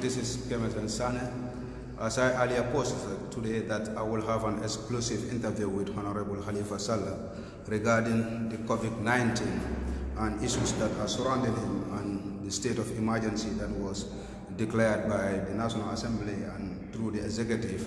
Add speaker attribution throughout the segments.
Speaker 1: This is Kexx. As I earlier posted today that I will have an exclusive interview with Honorable Halifa Sallah regarding the COVID-19 and issues that are surrounding him and the state of emergency that was declared by the National Assembly and through the executive,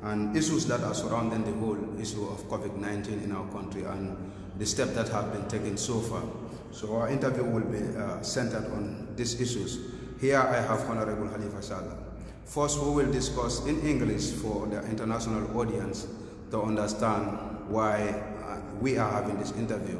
Speaker 1: and issues that are surrounding the whole issue of COVID-19 in our country and the steps that have been taken so far. So our interview will be centered on these issues. Here I have Honorable Halifa Sallah. First, we will discuss in English for the international audience to understand why we are having this interview.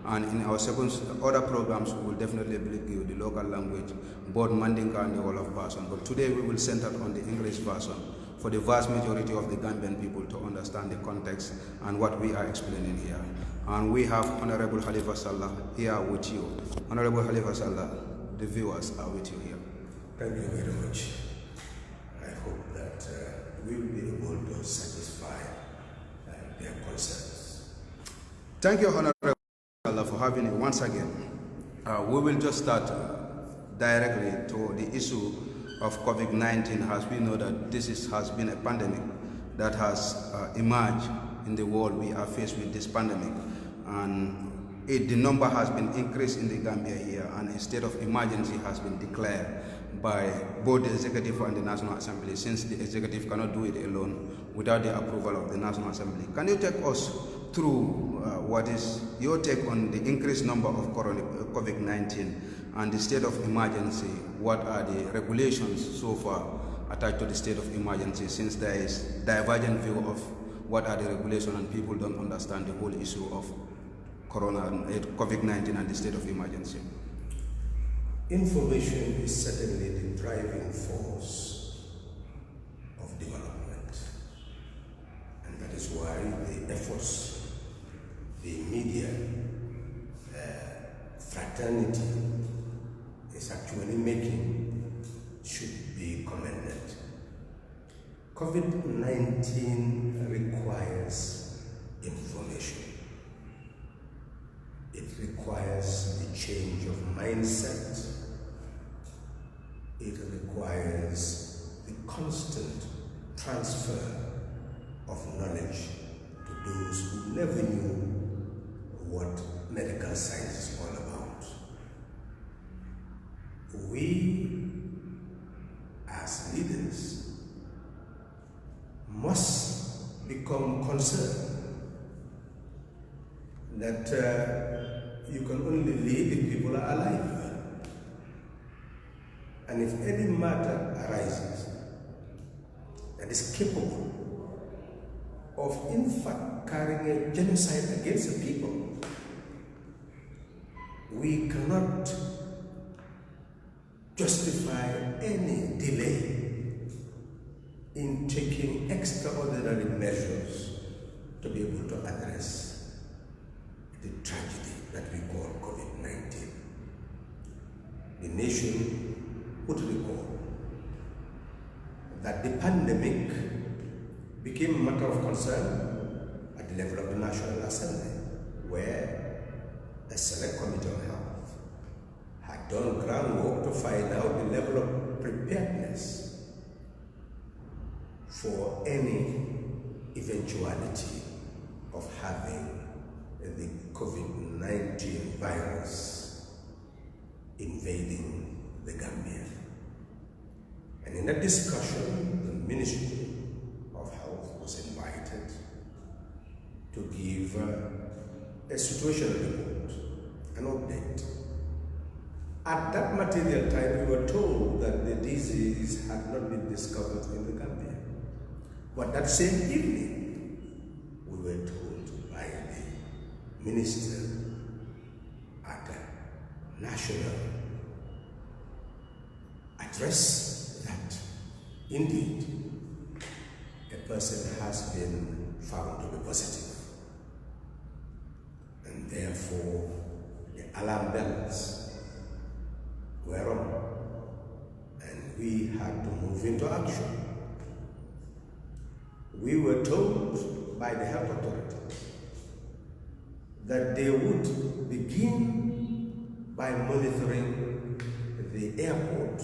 Speaker 1: And in our other programs, we will definitely give you the local language, both Mandinka and the Wolof version. But today we will center on the English version for the vast majority of the Gambian people to understand the context and what we are explaining here. And we have Honorable Halifa Sallah here with you. Honorable Halifa Sallah, the viewers are with you here.
Speaker 2: Thank you very much. I hope that we will be able to satisfy their concerns.
Speaker 1: Thank you, Honorable Sallah, for having you once again. We will just start directly to the issue of COVID-19, as we know that this has been a pandemic that has emerged in the world. We are faced with this pandemic, and the number has been increased in the Gambia here, and a state of emergency has been declared by both the executive and the National Assembly, since the executive cannot do it alone without the approval of the National Assembly. Can you take us through what is your take on the increased number of COVID-19 and the state of emergency? What are the regulations so far attached to the state of emergency, since there is divergent view of what are the regulations and people don't understand the whole issue of COVID-19 and the state of emergency?
Speaker 2: Information is certainly the driving force of development, and that is why the efforts the media fraternity is actually making should be commended. COVID-19 requires information. It requires the change of mindset. It requires the constant transfer of knowledge to those who never knew what medical science is all about. We, as leaders, must become concerned that you can only lead if people are alive. And if any matter arises that is capable of in fact carrying a genocide against the people, we cannot justify any delay in taking extraordinary measures to be able to address the tragedy that we call COVID-19. The nation would recall that the pandemic became a matter of concern at the level of the National Assembly, where the Select Committee on Health had done groundwork to find out the level of preparedness for any eventuality of having the COVID-19 virus invading the Gambia. And in that discussion, the Ministry of Health was invited to give a situational report, an update. At that material time, we were told that the disease had not been discovered in the Gambia. But that same evening, we were told by the minister at the national address that indeed a person has been found to be positive, and therefore the alarm bells were on, and we had to move into action. We were told by the health authorities that they would begin by monitoring the airport,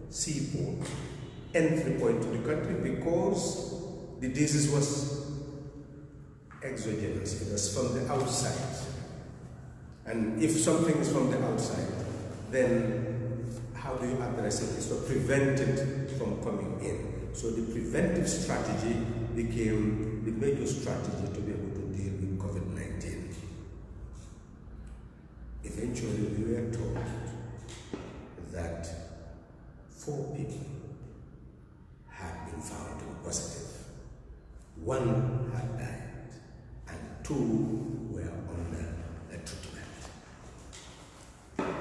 Speaker 2: seaport, entry point to the country because the disease was exogenous. It was from the outside. And if something is from the outside, then how do you address it? It's to prevent it from coming in. So the preventive strategy became the major strategy to be able to deal with COVID-19. Eventually, we were told that 4 people had been found to be positive. 1 had died, and 2 were under the treatment.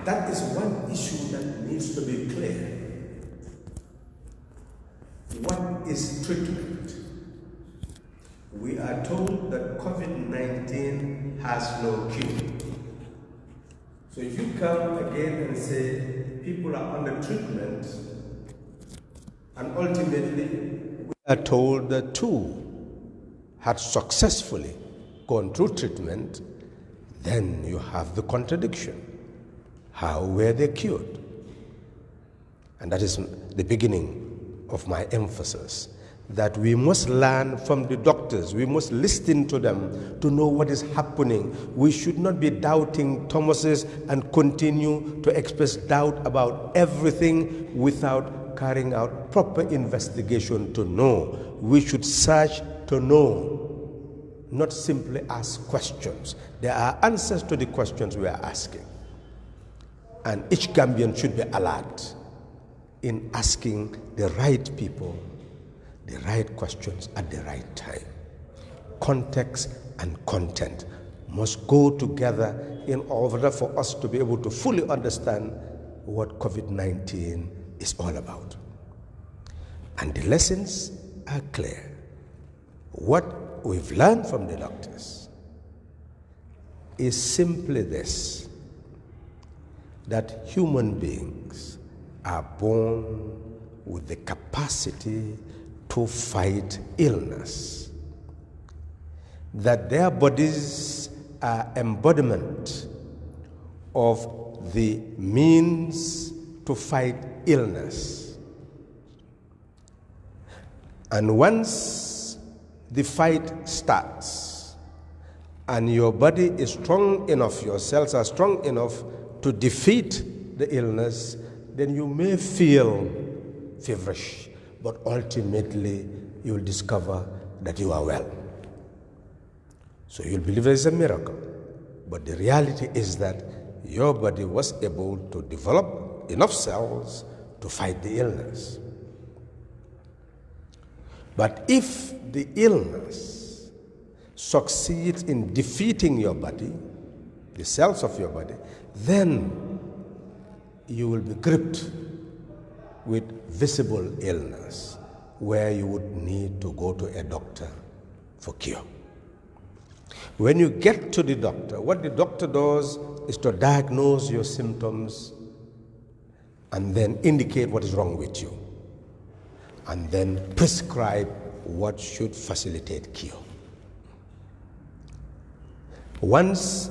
Speaker 2: That is one issue that needs to be clear. What is treatment? We are told that COVID-19 has no cure. So if you come again and say people are under treatment, and ultimately we are told that 2 had successfully gone through treatment, then you have the contradiction. How were they cured? And that is the beginning of my emphasis, that we must learn from the doctors, we must listen to them to know what is happening. We should not be doubting Thomases and continue to express doubt about everything without carrying out proper investigation to know. We should search to know, not simply ask questions. There are answers to the questions we are asking. And each Gambian should be alert in asking the right people the right questions at the right time. Context and content must go together in order for us to be able to fully understand what COVID-19 is all about. And the lessons are clear. What we've learned from the doctors is simply this, that human beings are born with the capacity to fight illness, that their bodies are embodiment of the means to fight illness. And once the fight starts and your body is strong enough, your cells are strong enough to defeat the illness, then you may feel feverish, but ultimately you'll discover that you are well. So you'll believe it's a miracle. But the reality is that your body was able to develop enough cells to fight the illness. But if the illness succeeds in defeating your body, the cells of your body, then you will be gripped with visible illness where you would need to go to a doctor for cure. When you get to the doctor, what the doctor does is to diagnose your symptoms and then indicate what is wrong with you, and then prescribe what should facilitate cure. Once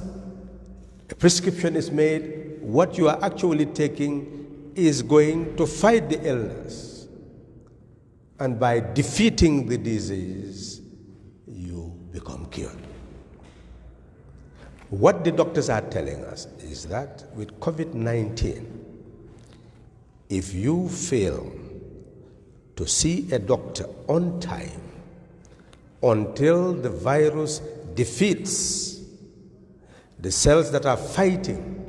Speaker 2: a prescription is made, what you are actually taking is going to fight the illness, and by defeating the disease, you become cured. What the doctors are telling us is that with COVID-19, if you fail to see a doctor on time until the virus defeats the cells that are fighting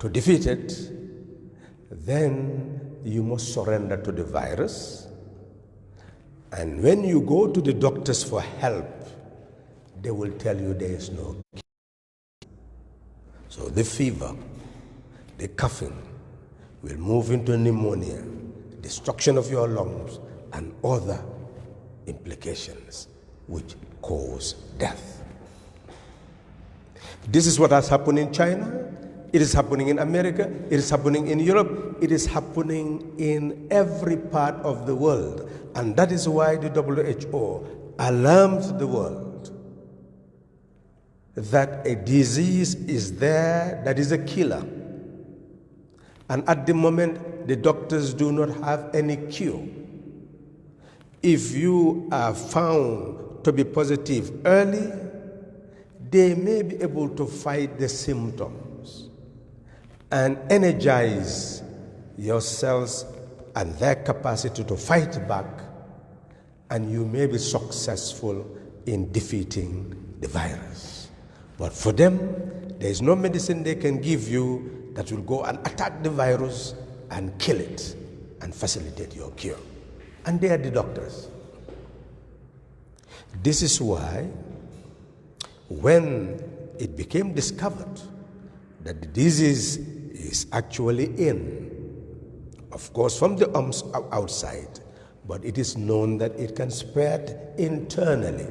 Speaker 2: to defeat it, then you must surrender to the virus. And when you go to the doctors for help, they will tell you there is no cure. So the fever, the coughing will move into pneumonia, destruction of your lungs, and other implications which cause death. This is what has happened in China. It is happening in America. It is happening in Europe. It is happening in every part of the world. And that is why the WHO alarmed the world that a disease is there that is a killer. And at the moment, the doctors do not have any cure. If you are found to be positive early, they may be able to fight the symptoms and energize your cells and their capacity to fight back, and you may be successful in defeating the virus. But for them, there is no medicine they can give you that will go and attack the virus and kill it and facilitate your cure. And they are the doctors. This is why when it became discovered that the disease is actually of course from the outside, but it is known that it can spread internally.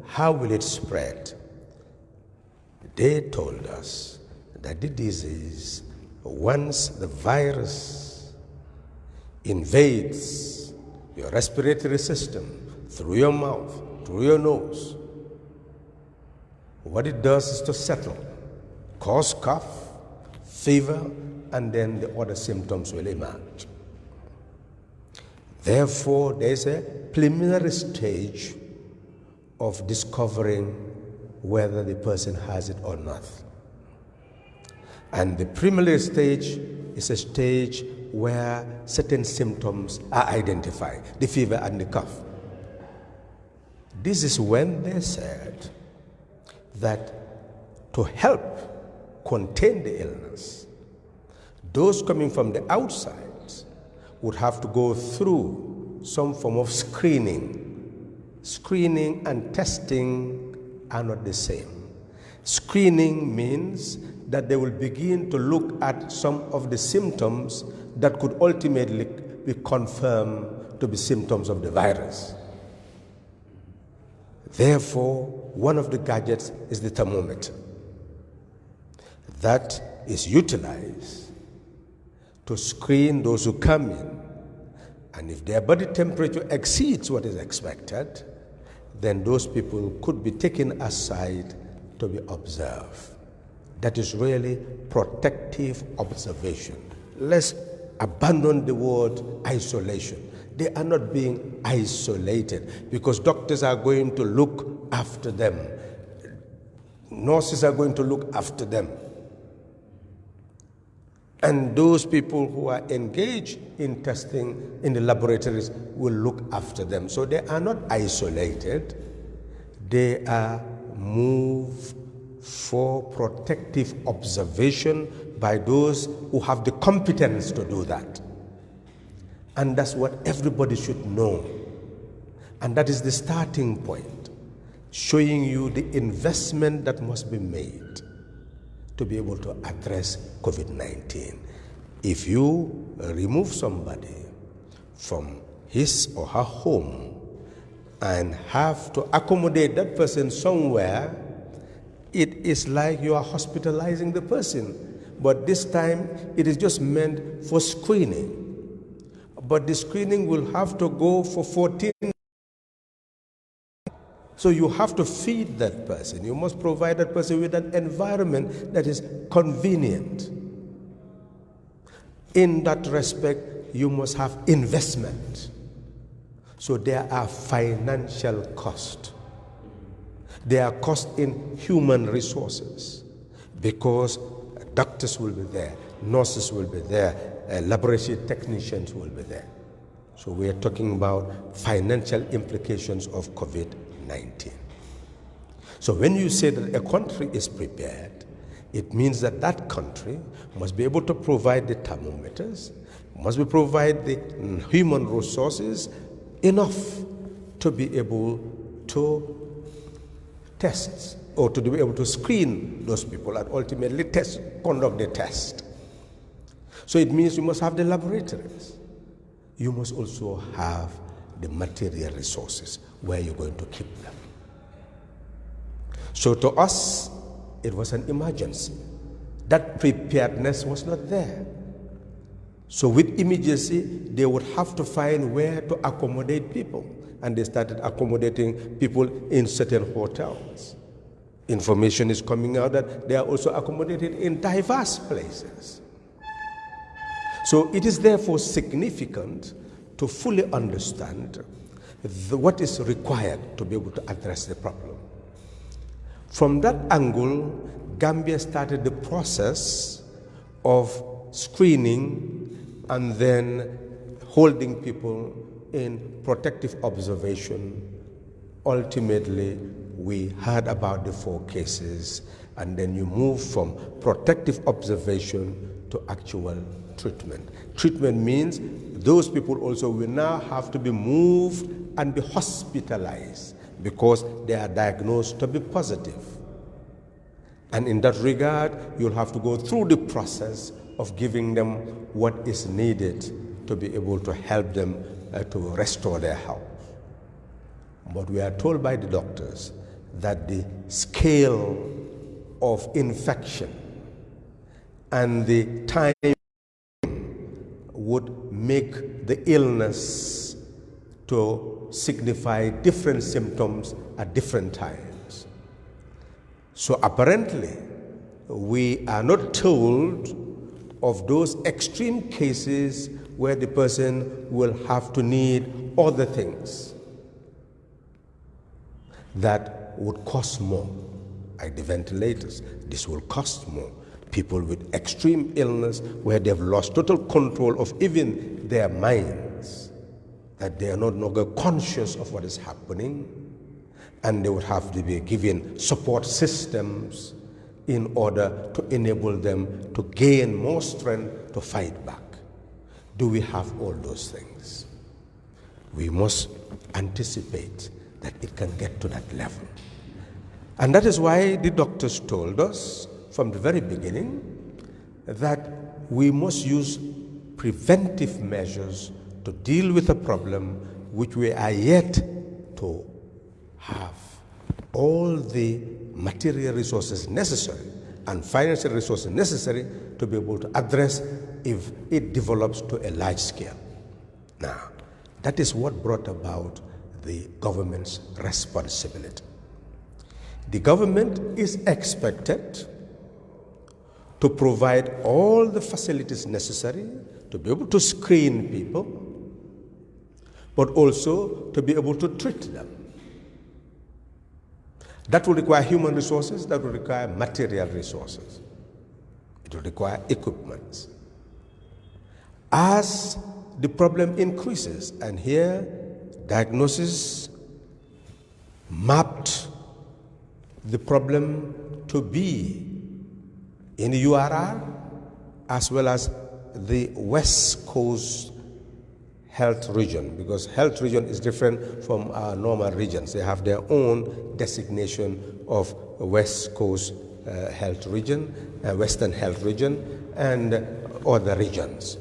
Speaker 2: How will it spread? They told us that the disease, once the virus invades your respiratory system through your mouth, through your nose, what it does is to settle, cause cough, fever, and then the other symptoms will emerge. Therefore, there is a preliminary stage of discovering whether the person has it or not. And the preliminary stage is a stage where certain symptoms are identified, the fever and the cough. This is when they said that to help contain the illness, those coming from the outside would have to go through some form of screening. Screening and testing are not the same. Screening means that they will begin to look at some of the symptoms that could ultimately be confirmed to be symptoms of the virus. Therefore, one of the gadgets is the thermometer. That is utilized to screen those who come in. And if their body temperature exceeds what is expected, then those people could be taken aside to be observed. That is really protective observation. Let's abandon the word isolation. They are not being isolated because doctors are going to look after them. Nurses are going to look after them. And those people who are engaged in testing in the laboratories will look after them. So they are not isolated. They are moved for protective observation by those who have the competence to do that. And that's what everybody should know. And that is the starting point, showing you the investment that must be made to be able to address COVID-19. If you remove somebody from his or her home and have to accommodate that person somewhere, it is like you are hospitalizing the person. But this time, it is just meant for screening. But the screening will have to go for 14 days. So you have to feed that person. You must provide that person with an environment that is convenient. In that respect, you must have investment. So there are financial costs. There are costs in human resources because doctors will be there, nurses will be there, laboratory technicians will be there. So we are talking about financial implications of COVID-19. So when you say that a country is prepared, it means that that country must be able to provide the thermometers, must be provide the human resources enough to be able to test or to be able to screen those people and ultimately conduct the test. So it means you must have the laboratories. You must also have the material resources where you're going to keep them. So to us, it was an emergency. That preparedness was not there. So with immediacy, they would have to find where to accommodate people. And they started accommodating people in certain hotels. Information is coming out that they are also accommodated in diverse places.
Speaker 3: So it is therefore significant to fully understand what is required to be able to address the problem. From that angle, Gambia started the process of screening and then holding people in protective observation. Ultimately, we heard about the 4 cases, and then you move from protective observation to actual treatment. Treatment means those people also will now have to be moved and be hospitalized because they are diagnosed to be positive. And in that regard, you'll have to go through the process of giving them what is needed to be able to help them to restore their health. But we are told by the doctors that the scale of infection and the time would make the illness to signify different symptoms at different times. So apparently, we are not told of those extreme cases where the person will have to need other things that would cost more, like the ventilators. This will cost more. People with extreme illness where they've lost total control of even their minds, that they are no longer conscious of what is happening, and they would have to be given support systems in order to enable them to gain more strength to fight back. Do we have all those things? We must anticipate that it can get to that level. And that is why the doctors told us from the very beginning that we must use preventive measures to deal with a problem which we are yet to have all the material resources necessary and financial resources necessary to be able to address if it develops to a large scale. Now, that is what brought about the government's responsibility. The government is expected to provide all the facilities necessary to be able to screen people, but also to be able to treat them. That will require human resources, that will require material resources. It will require equipment. As the problem increases, and here diagnosis mapped the problem to be in the URR as well as the West Coast health region, because health region is different from our normal regions. They have their own designation of West Coast health region, Western health region, and other regions.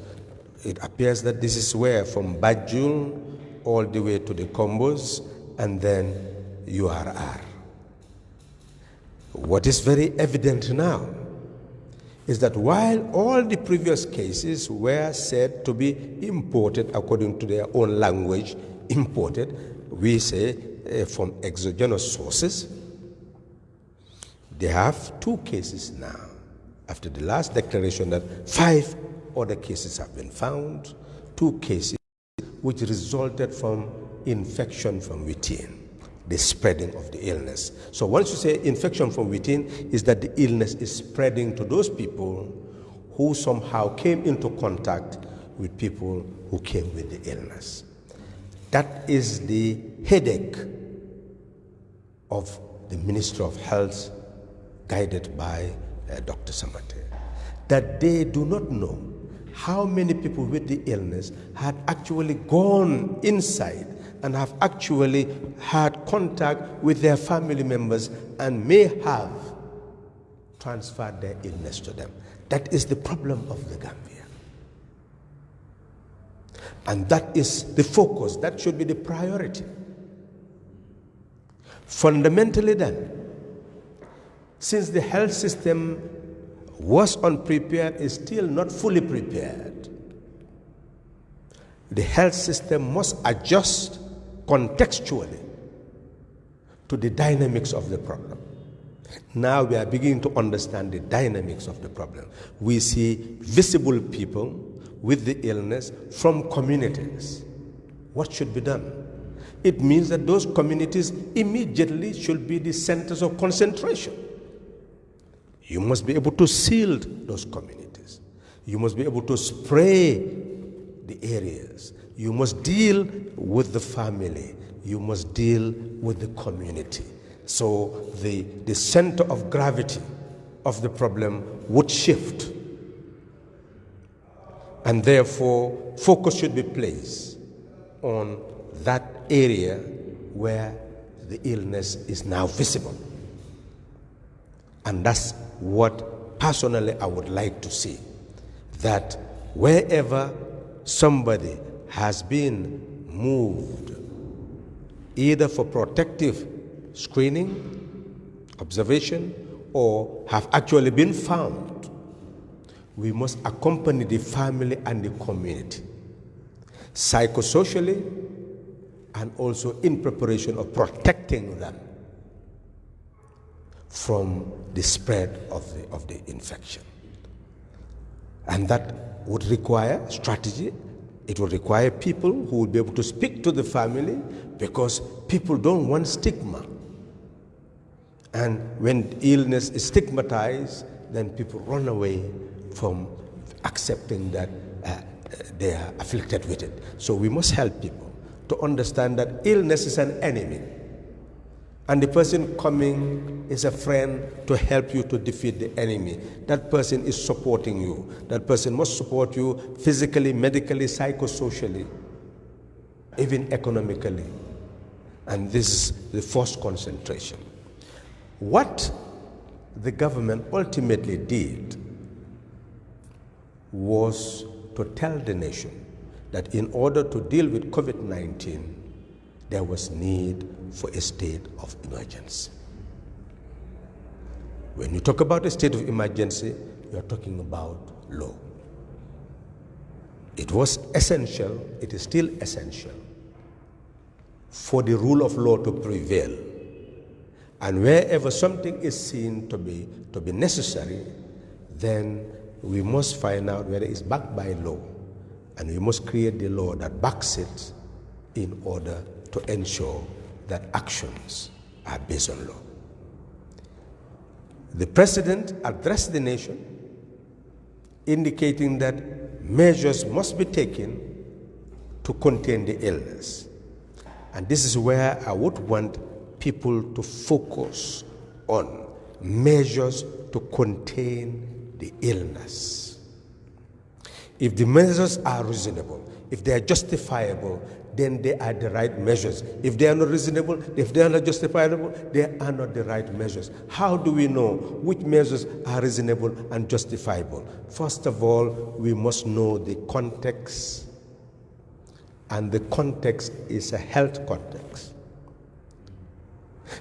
Speaker 3: It appears that this is where from Banjul all the way to the Combos and then URR. What is very evident now is that while all the previous cases were said to be imported according to their own language, imported, we say from exogenous sources, they have 2 cases now, after the last declaration that 5 other cases have been found, 2 cases which resulted from infection from within, the spreading of the illness. So once you say infection from within, is that the illness is spreading to those people who somehow came into contact with people who came with the illness. That is the headache of the Ministry of Health, guided by Dr. Samate, that they do not know how many people with the illness had actually gone inside and have actually had contact with their family members and may have transferred their illness to them. That is the problem of the Gambia. And that is the focus. That should be the priority. Fundamentally then, since the health system was unprepared, is still not fully prepared, the health system must adjust contextually to the dynamics of the problem. Now we are beginning to understand the dynamics of the problem. We see visible people with the illness from communities. What should be done? It means that those communities immediately should be the centers of concentration. You must be able to shield those communities. You must be able to spray the areas. You must deal with the family. You must deal with the community. So the center of gravity of the problem would shift. And therefore, focus should be placed on that area where the illness is now visible. And that's what personally I would like to see, that wherever somebody has been moved, either for protective screening, observation, or have actually been found, we must accompany the family and the community, psychosocially, and also in preparation of protecting them from the spread of the infection. And that would require strategy. It would require people who will be able to speak to the family, because people don't want stigma. And when illness is stigmatized, then people run away from accepting that they are afflicted with it. So we must help people to understand that illness is an enemy, and the person coming is a friend to help you to defeat the enemy. That person is supporting you. That person must support you physically, medically, psychosocially, even economically. And this is the first concentration. What the government ultimately did was to tell the nation that in order to deal with COVID-19, there was need for a state of emergency. When you talk about a state of emergency, you are talking about law. It was essential, it is still essential, for the rule of law to prevail. And wherever something is seen to be necessary, then we must find out whether it's backed by law. And we must create the law that backs it in order to ensure that actions are based on law. The President addressed the nation, indicating that measures must be taken to contain the illness. And this is where I would want people to focus on measures to contain the illness. If the measures are reasonable, if they are justifiable, then they are the right measures. If they are not reasonable, if they are not justifiable, they are not the right measures. How do we know which measures are reasonable and justifiable? First of all, we must know the context, and the context is a health context.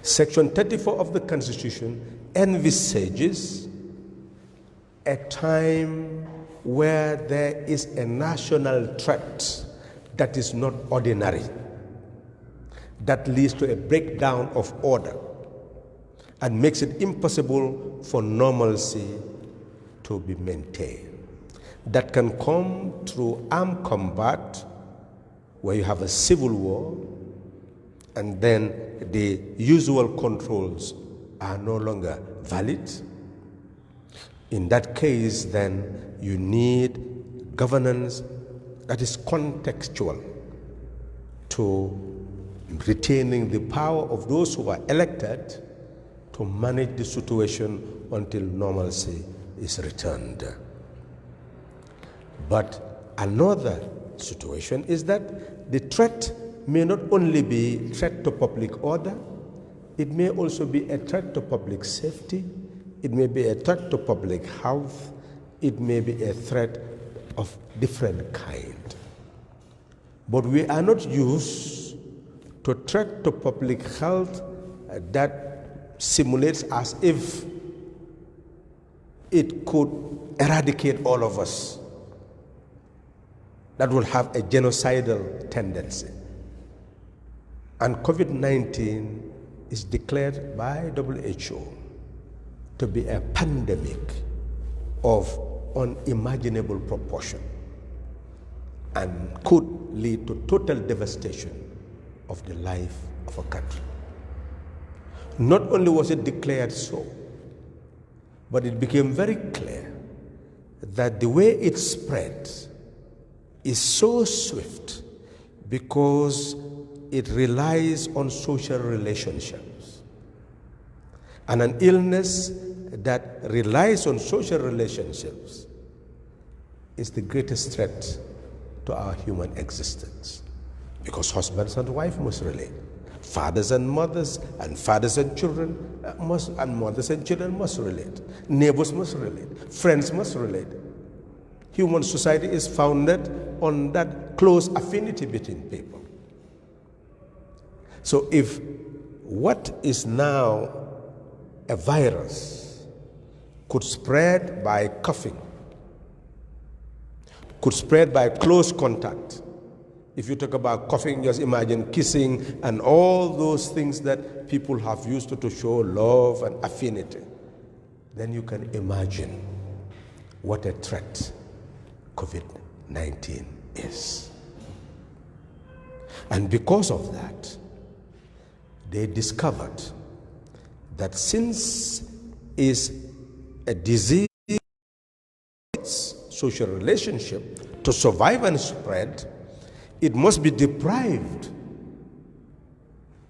Speaker 3: Section 34 of the Constitution envisages a time where there is a national threat that is not ordinary, that leads to a breakdown of order and makes it impossible for normalcy to be maintained. That can come through armed combat, where you have a civil war, and then the usual controls are no longer valid. In that case, then you need governance that is contextual to retaining the power of those who are elected to manage the situation until normalcy is returned. But another situation is that the threat may not only be a threat to public order, it may also be a threat to public safety, it may be a threat to public health, it may be a threat of different kind. But we are not used to threat to public health that simulates as if it could eradicate all of us. That will have a genocidal tendency. And COVID-19 is declared by WHO to be a pandemic of unimaginable proportion. and could lead to total devastation of the life of a country. Not only was it declared so, but it became very clear that the way it spread is so swift because it relies on social relationships. And an illness that relies on social relationships is the greatest threat to our human existence, because husbands and wives must relate. Fathers and mothers, and fathers and children and mothers and children must relate. Neighbors must relate. Friends must relate. Human society is founded on that close affinity between people. So if what is now a virus could spread by coughing, could spread by close contact. If you talk about coughing, just imagine kissing and all those things that people have used to show love and affinity. Then you can imagine what a threat COVID-19 is. And because of that, they discovered that since it's a disease, social relationship, to survive and spread, it must be deprived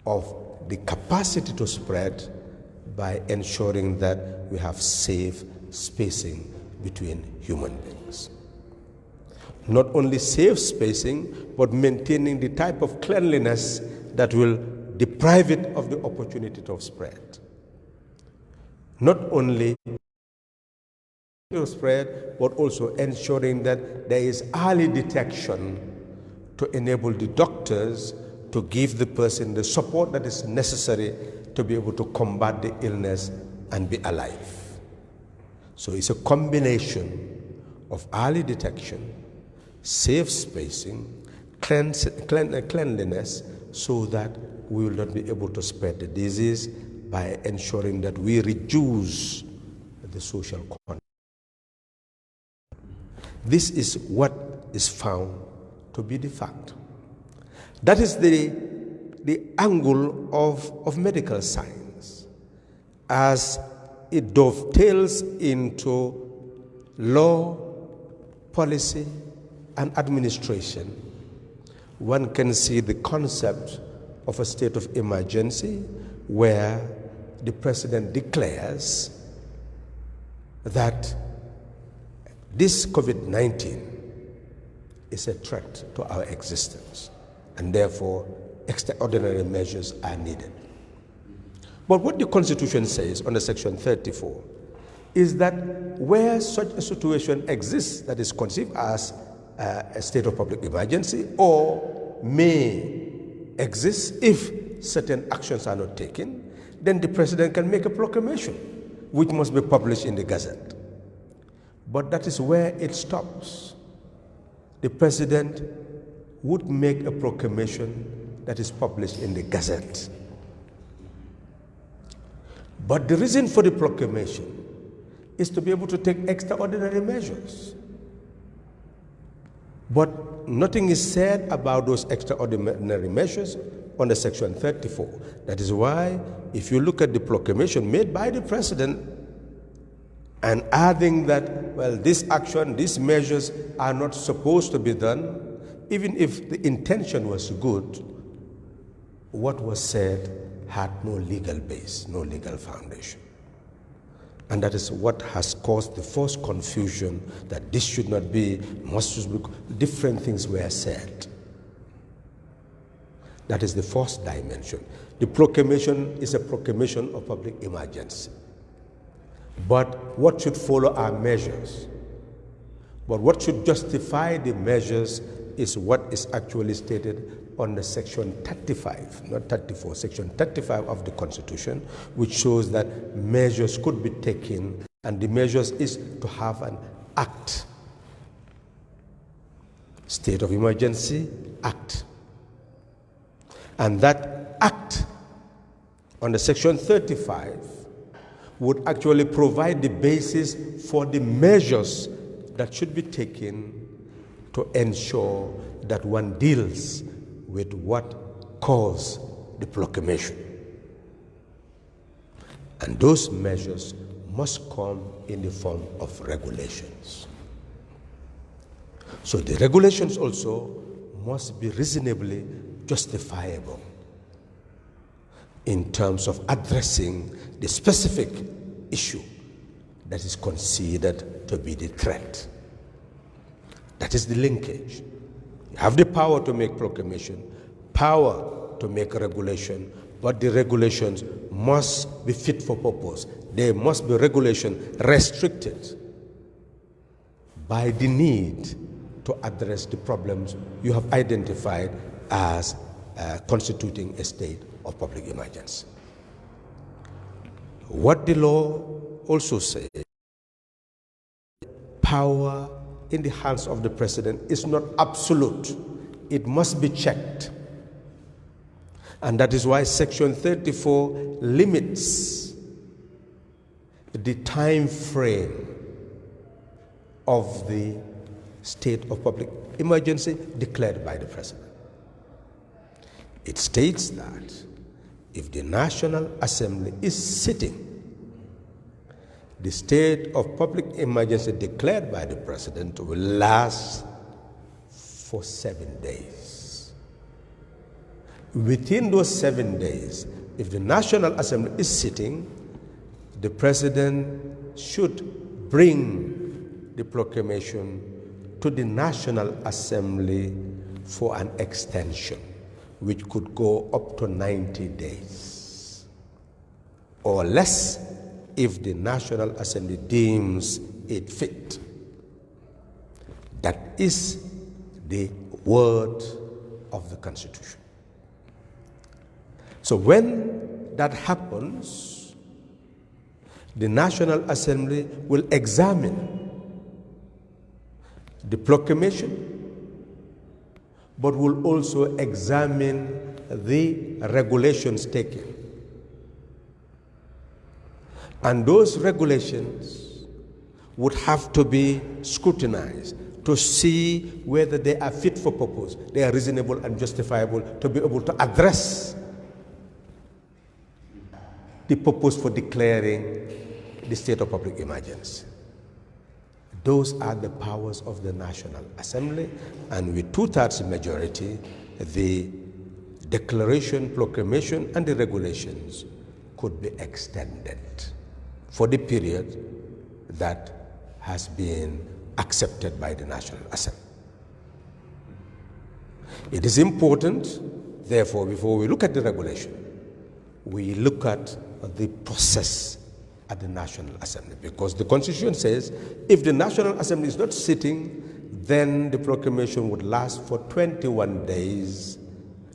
Speaker 3: of the capacity to spread by ensuring that we have safe spacing between human beings. Not only safe spacing, but maintaining the type of cleanliness that will deprive it of the opportunity to spread. Not only to spread, but also ensuring that there is early detection to enable the doctors to give the person the support that is necessary to be able to combat the illness and be alive. So it's a combination of early detection, safe spacing, cleanliness, so that we will not be able to spread the disease by ensuring that we reduce the social contact. This is what is found to be the fact. That is the angle of medical science as it dovetails into law, policy, and administration. One can see the concept of a state of emergency where the president declares that this COVID-19 is a threat to our existence, and therefore extraordinary measures are needed. But what the Constitution says under Section 34 is that where such a situation exists that is conceived as a state of public emergency or may exist if certain actions are not taken, then the president can make a proclamation which must be published in the Gazette. But that is where it stops. The president would make a proclamation that is published in the Gazette. But the reason for the proclamation is to be able to take extraordinary measures. But nothing is said about those extraordinary measures under Section 34. That is why, if you look at the proclamation made by the president and adding that, well, this action, these measures are not supposed to be done, even if the intention was good, what was said had no legal base, no legal foundation. And that is what has caused the false confusion that this should not be, must be, different things were said. That is the first dimension. The proclamation is a proclamation of public emergency. But what should follow are measures. But what should justify the measures is what is actually stated under Section 35, not 34, Section 35 of the Constitution, which shows that measures could be taken, and the measures is to have an act. State of Emergency Act. And that act under Section 35 would actually provide the basis for the measures that should be taken to ensure that one deals with what caused the proclamation. And those measures must come in the form of regulations. So the regulations also must be reasonably justifiable in terms of addressing the specific issue that is considered to be the threat. That is the linkage. You have the power to make proclamation, power to make a regulation, but the regulations must be fit for purpose. They must be regulation restricted by the need to address the problems you have identified as constituting a state of public emergency. What the law also says, power in the hands of the president is not absolute. It must be checked. And that is why Section 34 limits the time frame of the state of public emergency declared by the president. It states that if the National Assembly is sitting, the state of public emergency declared by the president will last for 7 days. Within those 7 days, if the National Assembly is sitting, the president should bring the proclamation to the National Assembly for an extension, which could go up to 90 days or less if the National Assembly deems it fit. That is the word of the Constitution. So when that happens, the National Assembly will examine the proclamation, but will also examine the regulations taken. And those regulations would have to be scrutinized to see whether they are fit for purpose, they are reasonable and justifiable to be able to address the purpose for declaring the state of public emergency. Those are the powers of the National Assembly, and with 2/3 majority, the declaration, proclamation, and the regulations could be extended for the period that has been accepted by the National Assembly. It is important, therefore, before we look at the regulation, we look at the process at the National Assembly, because the Constitution says if the National Assembly is not sitting, then the proclamation would last for 21 days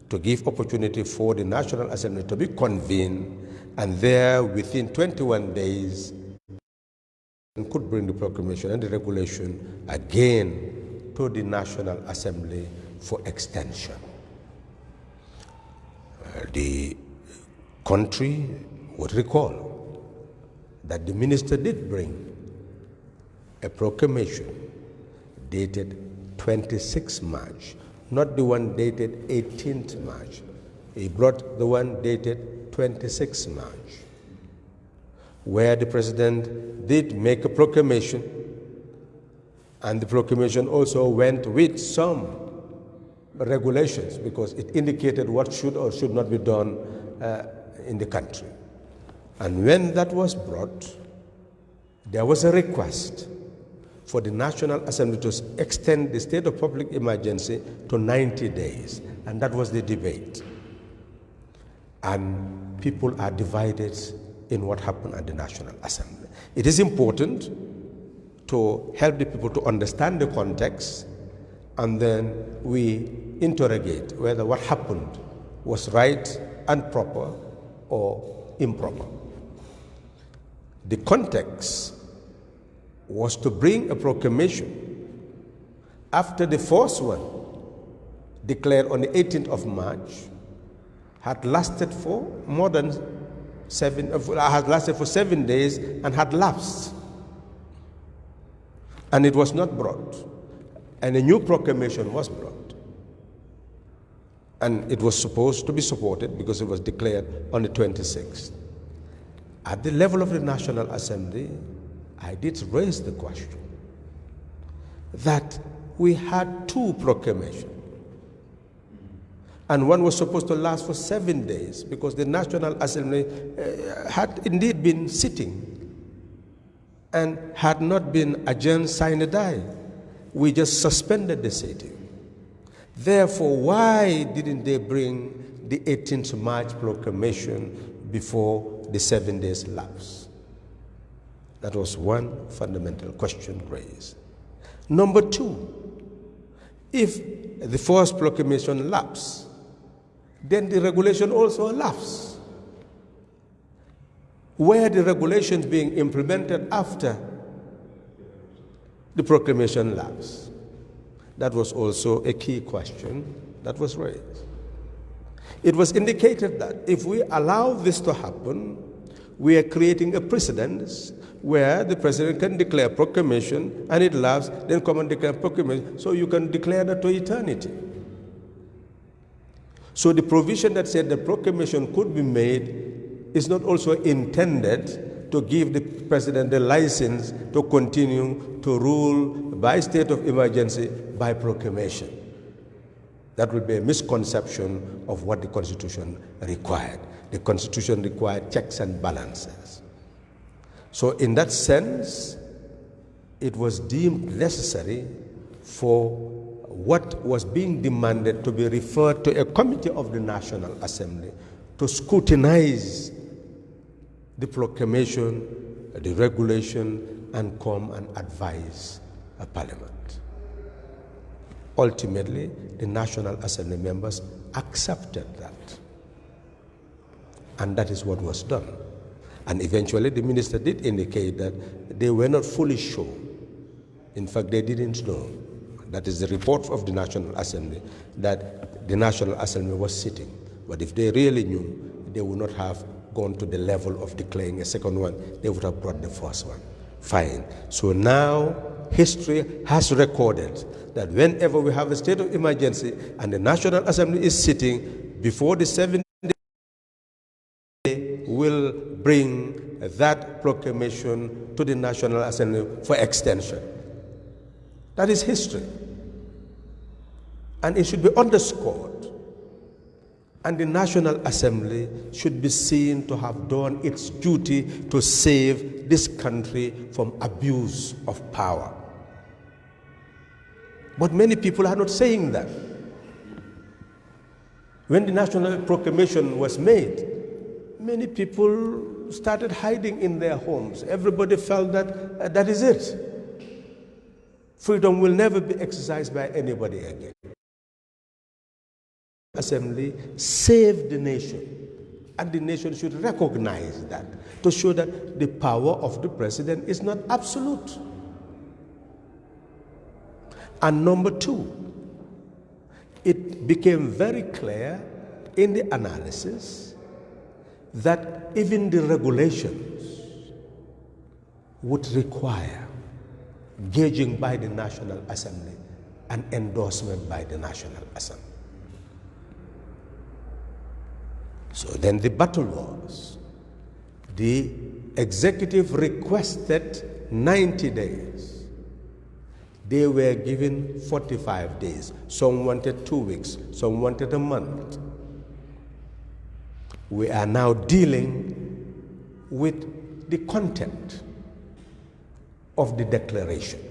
Speaker 3: to give opportunity for the National Assembly to be convened, and there within 21 days could bring the proclamation and the regulation again to the National Assembly for extension. The country would recall that the minister did bring a proclamation dated 26 March, not the one dated 18th March. He brought the one dated 26 March, where the president did make a proclamation, and the proclamation also went with some regulations because it indicated what should or should not be done in the country. And when that was brought, there was a request for the National Assembly to extend the state of public emergency to 90 days, and that was the debate. And people are divided in what happened at the National Assembly. It is important to help the people to understand the context, and then we interrogate whether what happened was right and proper or improper. The context was to bring a proclamation after the first one, declared on the 18th of March, had lasted for more than 7 days and had lapsed. And it was not brought. and a new proclamation was brought. And it was supposed to be supported because it was declared on the 26th. At the level of the National Assembly, I did raise the question that we had two proclamations. And one was supposed to last for 7 days because the National Assembly had indeed been sitting and had not been adjourned sine die. We just suspended the sitting. Therefore, why didn't they bring the 18th March proclamation before the 7 days lapse? That was one fundamental question raised. Number two, if the first proclamation lapsed, then the regulation also lapsed. Were the regulations being implemented after the proclamation lapsed? That was also a key question that was raised. It was indicated that if we allow this to happen, we are creating a precedent where the president can declare proclamation and it lapses, then come and declare proclamation, so you can declare that to eternity. So the provision that said the proclamation could be made is not also intended to give the president the license to continue to rule by state of emergency by proclamation. That would be a misconception of what the Constitution required. The Constitution required checks and balances. So in that sense, it was deemed necessary for what was being demanded to be referred to a committee of the National Assembly to scrutinize the proclamation, the regulation, and come and advise a parliament. Ultimately, the National Assembly members accepted that. And that is what was done. And eventually, the minister did indicate that they were not fully sure. In fact, they didn't know. That is the report of the National Assembly, that the National Assembly was sitting. But if they really knew, they would not have gone to the level of declaring a second one. They would have brought the first one. Fine. So now, history has recorded that whenever we have a state of emergency and the National Assembly is sitting, before the 7 days, will bring that proclamation to the National Assembly for extension. That is history. And it should be underscored. And the National Assembly should be seen to have done its duty to save this country from abuse of power. But many people are not saying that. When the national proclamation was made, many people started hiding in their homes. Everybody felt that that is it. Freedom will never be exercised by anybody again. Assembly saved the nation, and the nation should recognize that to show that the power of the president is not absolute. And number two, it became very clear in the analysis that even the regulations would require gauging by the National Assembly and endorsement by the National Assembly. So then the battle was, the executive requested 90 days. They were given 45 days. Some wanted 2 weeks, some wanted a month. We are now dealing with the content of the declaration.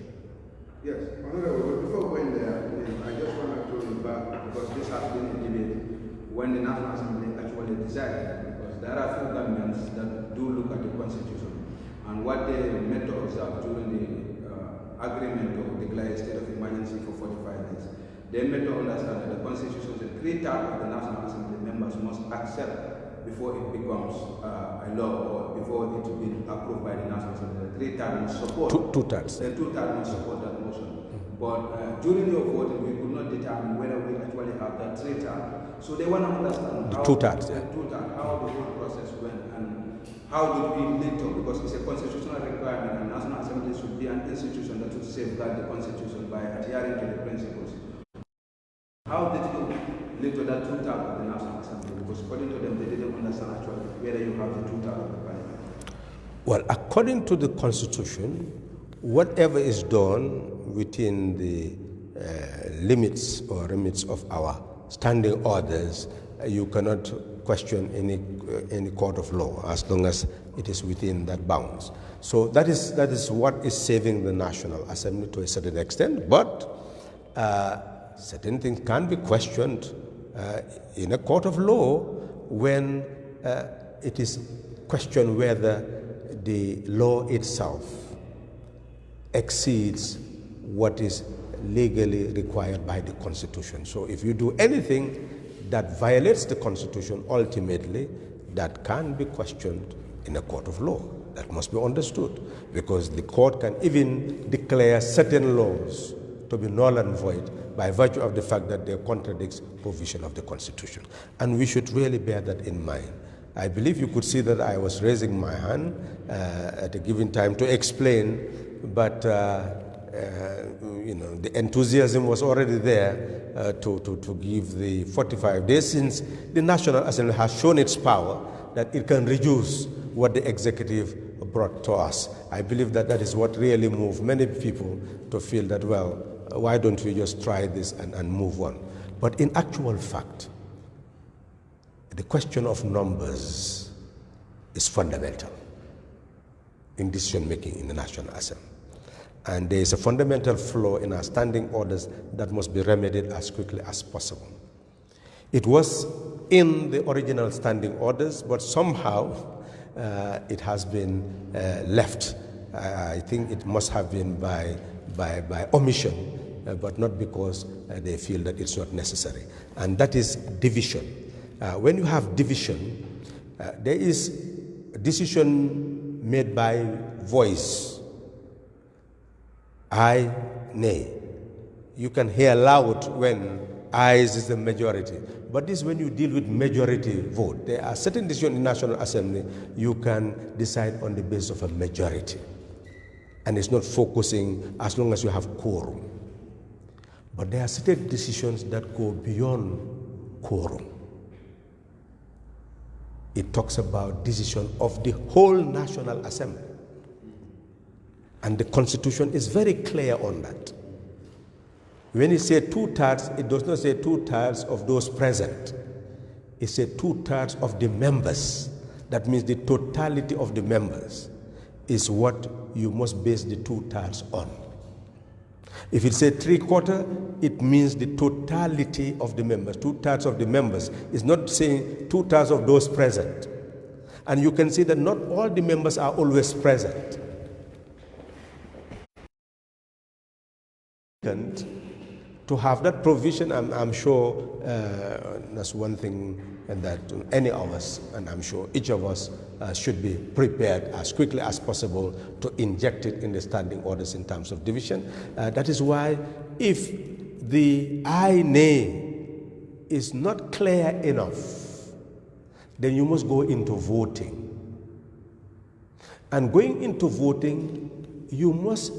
Speaker 1: Yes, Honorable, before going there, I just want to throw you back because this has been a debate when the National Assembly actually decided, because there are few Gambians that do look at the Constitution and what they meant to observe during the agreement to declare a state of emergency for 45 days. They meant to understand that the Constitution said 3/3 of the National Assembly members must accept before it becomes a law or before it will be approved by the National Assembly. 3/3 must support.
Speaker 3: Two-thirds.
Speaker 1: The 2/3 must support that motion. But during your voting, we could not determine whether we actually have that 3/3. So they want to understand how
Speaker 3: two-thirds,
Speaker 1: how the whole process went and how did we lead to? Because it's a constitutional requirement, and National Assembly should be an institution that should safeguard the Constitution by adhering to the principles. How did you lead to that two-thirds of the National Assembly? Because according to them, they didn't understand actually whether you have the two-thirds of the Parliament.
Speaker 3: Well, according to the Constitution, whatever is done within the limits or remits of our standing orders, you cannot question any court of law as long as it is within that bounds. So that is what is saving the National Assembly to a certain extent, but certain things can be questioned in a court of law when it is questioned whether the law itself exceeds what is legally required by the Constitution. So if you do anything that violates the Constitution, ultimately that can be questioned in a court of law. That must be understood, because the court can even declare certain laws to be null and void by virtue of the fact that they contradict provision of the Constitution. And we should really bear that in mind. I believe you could see that I was raising my hand at a given time to explain, but you know, the enthusiasm was already there to give the 45 days, since the National Assembly has shown its power that it can reduce what the executive brought to us. I believe that that is what really moved many people to feel that, well, why don't we just try this and move on? But in actual fact, the question of numbers is fundamental in decision making in the National Assembly. And there is a fundamental flaw in our standing orders that must be remedied as quickly as possible. It was in the original standing orders, but somehow it has been left. I think it must have been by omission, but not because they feel that it's not necessary. And that is division. When you have division, there is a decision made by voice. Aye, nay. You can hear loud when ayes is the majority. But this is when you deal with majority vote. There are certain decisions in the National Assembly you can decide on the basis of a majority. And it's not focusing as long as you have quorum. But there are certain decisions that go beyond quorum. It talks about decision of the whole National Assembly. And the Constitution is very clear on that. When it says two-thirds, it does not say two-thirds of those present. It says two-thirds of the members. That means the totality of the members is what you must base the two-thirds on. If it says three-quarter, it means the totality of the members. Two-thirds of the members is not saying two-thirds of those present. And you can see that not all the members are always present. To have that provision, I'm sure that's one thing that any of us, and I'm sure each of us, should be prepared as quickly as possible to inject it in the standing orders in terms of division. That is why if the aye nay is not clear enough, then you must go into voting. And going into voting, you must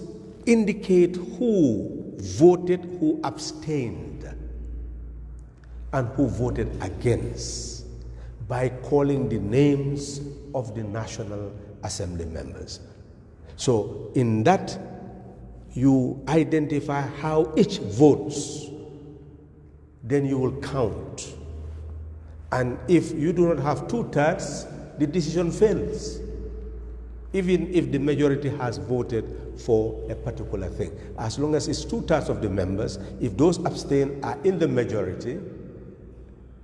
Speaker 3: indicate who voted, who abstained, and who voted against by calling the names of the National Assembly members. So in that, you identify how each votes, then you will count. And if you do not have two-thirds, the decision fails, even if the majority has voted for a particular thing. As long as it's two-thirds of the members, if those abstain are in the majority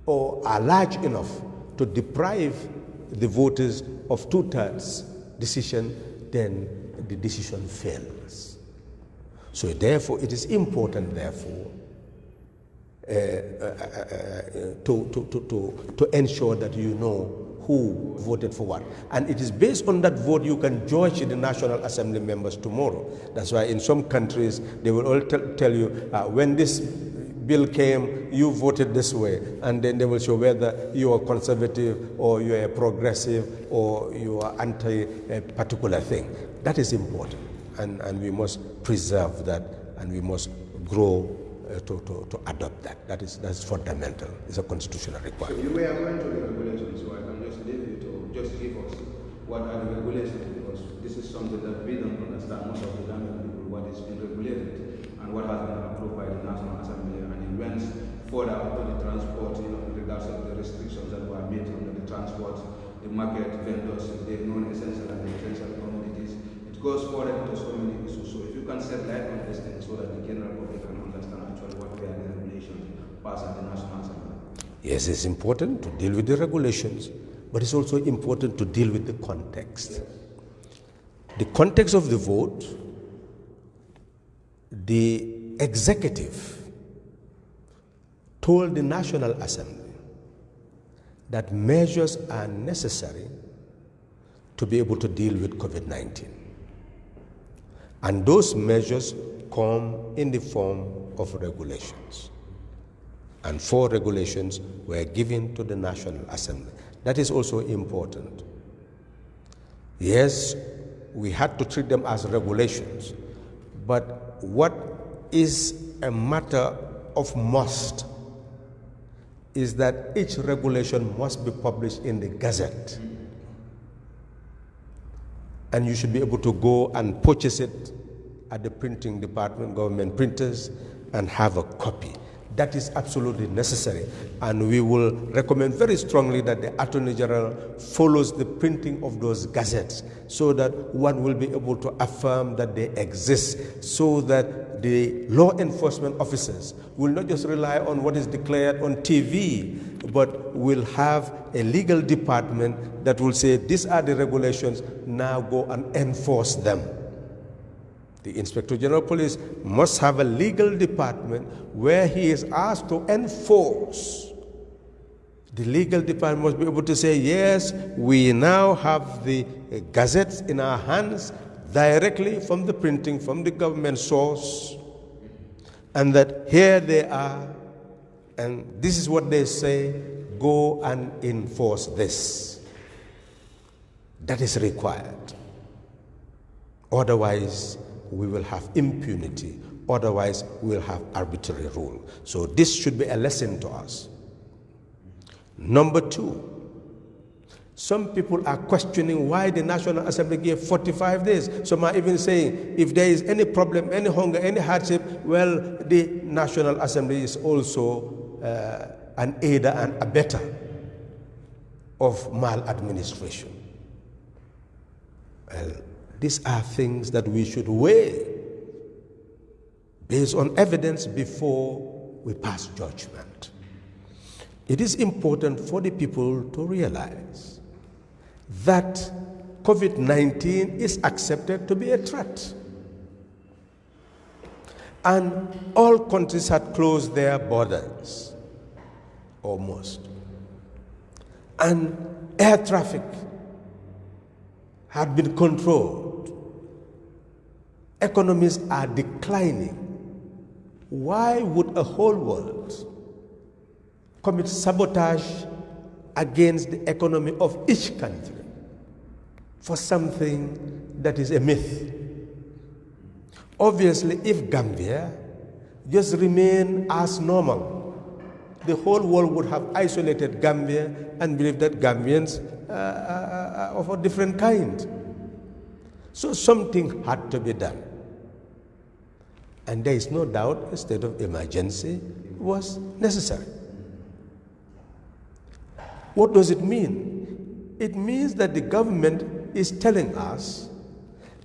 Speaker 3: or are large enough to deprive the voters of two-thirds decision, then the decision fails. So therefore, it is important, therefore, to ensure that you know who voted for what. And it is based on that vote you can judge the National Assembly members tomorrow. That's why in some countries they will all tell you when this bill came, you voted this way, and then they will show whether you are conservative or you are progressive or you are anti a particular thing. That is important, and we must preserve that, and we must grow to adopt that. That's fundamental. It's a constitutional requirement.
Speaker 1: So you were going to the regulations, so I can just leave you to just give us what are the regulations, because this is something that we don't understand, most of the Gambian people, what is being regulated and what has been approved by the National Assembly, and it went further up to the transport, in regards to the restrictions that were made on the transport, the market vendors, the non-essential and the essential commodities. It goes further into so many issues. So if you can set light on this thing so that the general public can understand actually what were the regulations passed at the National Assembly.
Speaker 3: Yes, it's important to deal with the regulations, but it's also important to deal with the context. Yes. The context of the vote, the executive told the National Assembly that measures are necessary to be able to deal with COVID-19. And those measures come in the form of regulations. And 4 regulations were given to the National Assembly. That is also important. Yes, we had to treat them as regulations, but what is a matter of must is that each regulation must be published in the Gazette. And you should be able to go and purchase it at the printing department, government printers, and have a copy. That is absolutely necessary, and we will recommend very strongly that the Attorney General follows the printing of those gazettes so that one will be able to affirm that they exist, so that the law enforcement officers will not just rely on what is declared on TV, but will have a legal department that will say, these are the regulations, now go and enforce them. The Inspector General of Police must have a legal department where he is asked to enforce. The legal department must be able to say, yes, we now have the gazettes in our hands directly from the printing, from the government source, and that here they are, and this is what they say, go and enforce this. That is required. Otherwise, we will have impunity. Otherwise, we will have arbitrary rule. So this should be a lesson to us. Number 2, some people are questioning why the National Assembly gave 45 days. Some are even saying, if there is any problem, any hunger, any hardship, well, the National Assembly is also an aider and abettor of maladministration. Well, these are things that we should weigh based on evidence before we pass judgment. It is important for the people to realize that COVID-19 is accepted to be a threat. And all countries had closed their borders, almost. And air traffic had been controlled. Economies are declining. Why would a whole world commit sabotage against the economy of each country for something that is a myth? Obviously, if Gambia just remained as normal, the whole world would have isolated Gambia and believed that Gambians are of a different kind. So something had to be done. And there is no doubt a state of emergency was necessary. What does it mean? It means that the government is telling us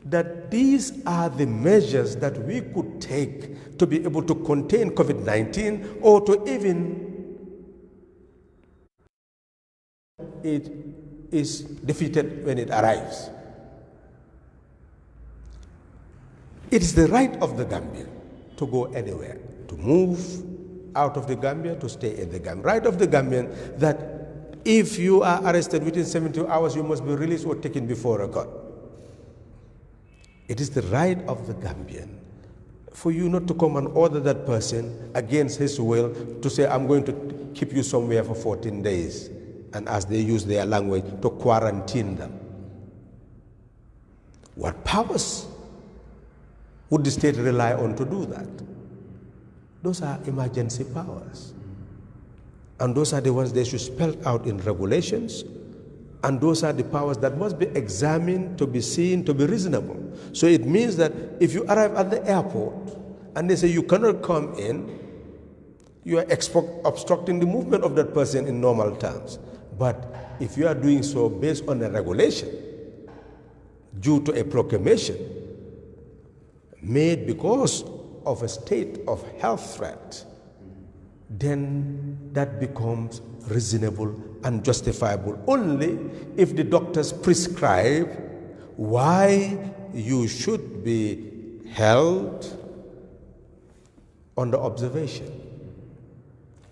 Speaker 3: that these are the measures that we could take to be able to contain COVID-19 or to even it is defeated when it arrives. It is the right of the Gambian to go anywhere, to move out of the Gambia, to stay in the Gambia. Right of the Gambian that if you are arrested within 72 hours, you must be released or taken before a court. It is the right of the Gambian for you not to come and order that person against his will to say, I'm going to keep you somewhere for 14 days, and as they use their language, to quarantine them. What powers would the state rely on to do that? Those are emergency powers. And those are the ones they should spell out in regulations. And those are the powers that must be examined, to be seen, to be reasonable. So it means that if you arrive at the airport and they say you cannot come in, you are obstructing the movement of that person in normal terms. But if you are doing so based on a regulation, due to a proclamation made because of a state of health threat, then that becomes reasonable and justifiable only if the doctors prescribe why you should be held under observation,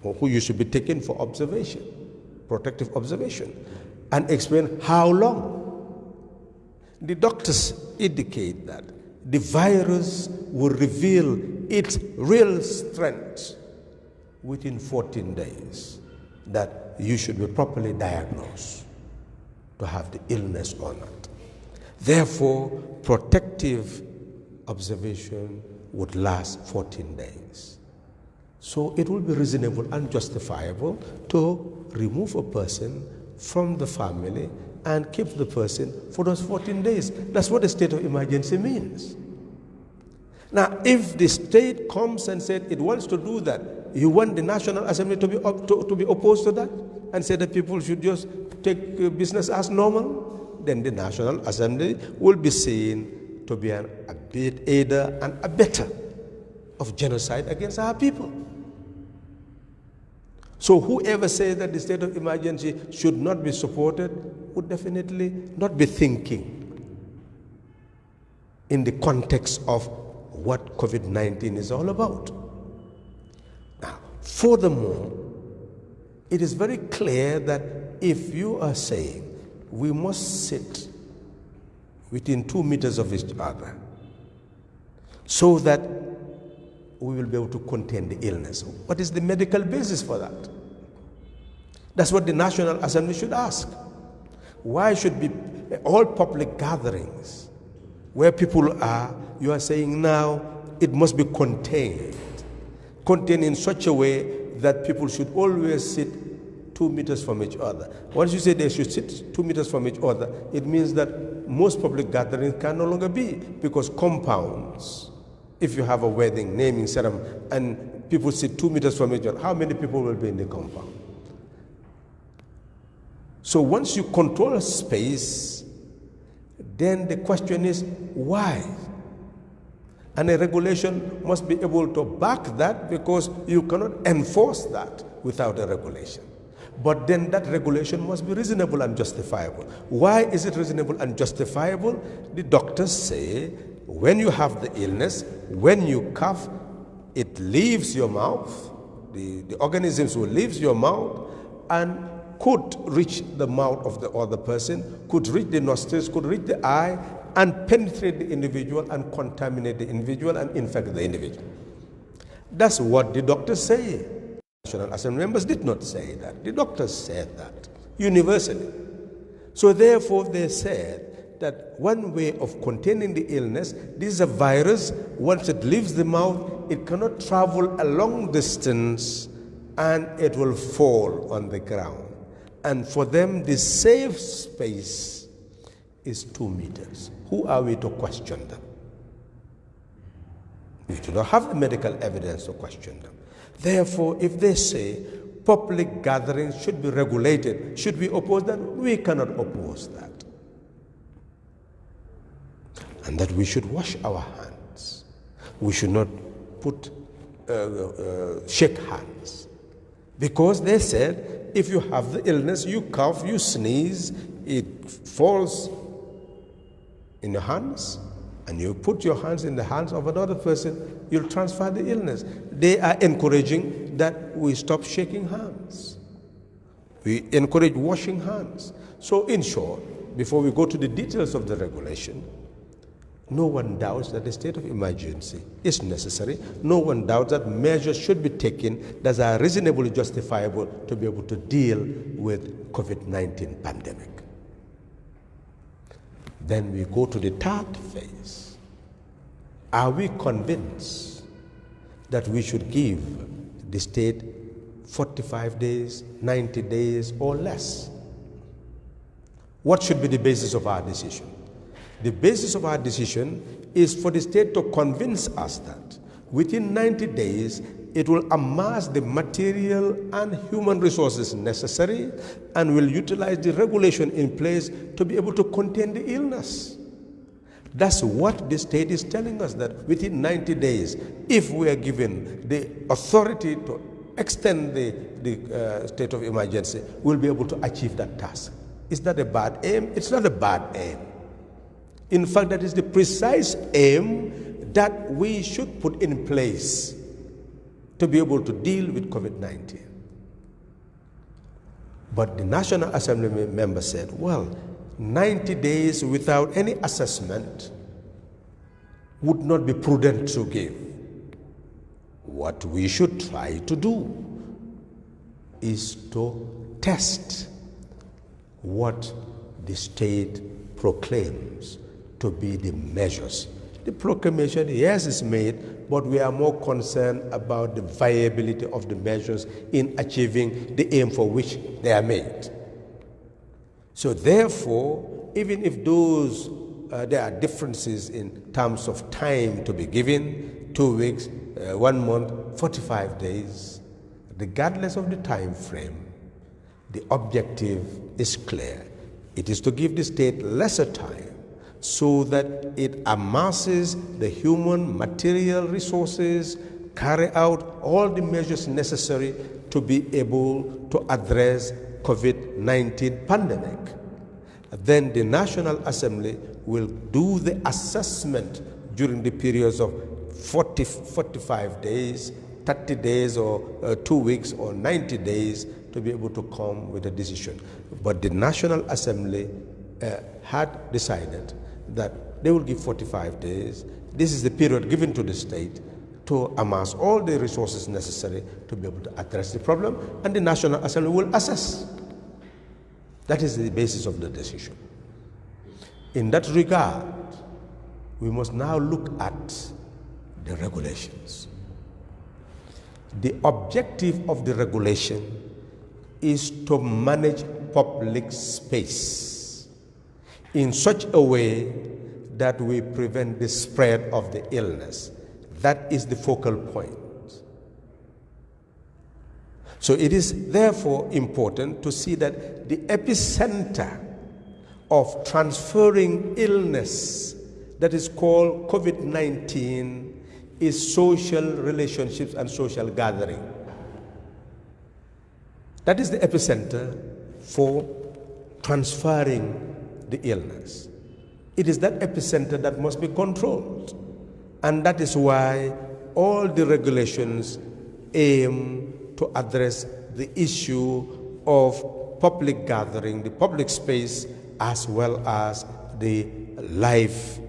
Speaker 3: or who you should be taken for observation, protective observation, and explain how long. The doctors indicate that the virus will reveal its real strength within 14 days, that you should be properly diagnosed to have the illness or not. Therefore, protective observation would last 14 days. So it will be reasonable and justifiable to remove a person from the family and keep the person for those 14 days. That's what a state of emergency means. Now, if the state comes and said it wants to do that, you want the National Assembly to be opposed to that and say that people should just take business as normal, then the National Assembly will be seen to be an aider and abetter of genocide against our people. So whoever says that the state of emergency should not be supported would definitely not be thinking in the context of what COVID-19 is all about. Now, furthermore, it is very clear that if you are saying we must sit within 2 meters of each other so that we will be able to contain the illness, what is the medical basis for that? That's what the National Assembly should ask. Why should be all public gatherings where people are, you are saying now it must be contained in such a way that people should always sit 2 meters from each other. Once you say they should sit 2 meters from each other, it means that most public gatherings can no longer be, because compounds, if you have a wedding, naming ceremony, and people sit 2 meters from each other, how many people will be in the compound? So once you control a space, then the question is why? And a regulation must be able to back that, because you cannot enforce that without a regulation. But then that regulation must be reasonable and justifiable. Why is it reasonable and justifiable? The doctors say when you have the illness, when you cough, it leaves your mouth, the organisms will leave your mouth and could reach the mouth of the other person, could reach the nostrils, could reach the eye, and penetrate the individual and contaminate the individual and infect the individual. That's what the doctors say. National Assembly members did not say that. The doctors said that universally. So therefore they said that one way of containing the illness, this is a virus, once it leaves the mouth, it cannot travel a long distance and it will fall on the ground. And for them, the safe space is 2 meters. Who are we to question them? We do not have the medical evidence to question them. Therefore, if they say public gatherings should be regulated, should we oppose that? We cannot oppose that. And that we should wash our hands. We should not shake hands. Because they said, if you have the illness, you cough, you sneeze, it falls in your hands, and you put your hands in the hands of another person, you'll transfer the illness. They are encouraging that we stop shaking hands. We encourage washing hands. So in short, before we go to the details of the regulation, No one doubts that the state of emergency is necessary. No one doubts that measures should be taken that are reasonably justifiable to be able to deal with COVID-19 pandemic. Then we go to the third phase. Are we convinced that we should give the state 45 days, 90 days, or less? What should be the basis of our decision? The basis of our decision is for the state to convince us that within 90 days, it will amass the material and human resources necessary and will utilize the regulation in place to be able to contain the illness. That's what the state is telling us, that within 90 days, if we are given the authority to extend the state of emergency, we'll be able to achieve that task. Is that a bad aim? It's not a bad aim. In fact, that is the precise aim that we should put in place to be able to deal with COVID-19. But the National Assembly member said, well, 90 days without any assessment would not be prudent to give. What we should try to do is to test what the state proclaims to be the measures. The proclamation, yes, is made, but we are more concerned about the viability of the measures in achieving the aim for which they are made. So therefore, even if those there are differences in terms of time to be given, 2 weeks, 1 month, 45 days, regardless of the time frame, the objective is clear. It is to give the state lesser time so that it amasses the human material resources, carry out all the measures necessary to be able to address COVID-19 pandemic. Then the National Assembly will do the assessment during the periods of 45 days, 30 days, or 2 weeks, or 90 days to be able to come with a decision. But the National Assembly had decided that they will give 45 days. This is the period given to the state to amass all the resources necessary to be able to address the problem, and the National Assembly will assess. That is the basis of the decision. In that regard, we must now look at the regulations. The objective of the regulation is to manage public space in such a way that we prevent the spread of the illness. That is the focal point. So it is therefore important to see that the epicenter of transferring illness that is called COVID-19 is social relationships and social gathering. That is the epicenter for transferring the illness. It is that epicenter that must be controlled. And that is why all the regulations aim to address the issue of public gathering, the public space, as well as the life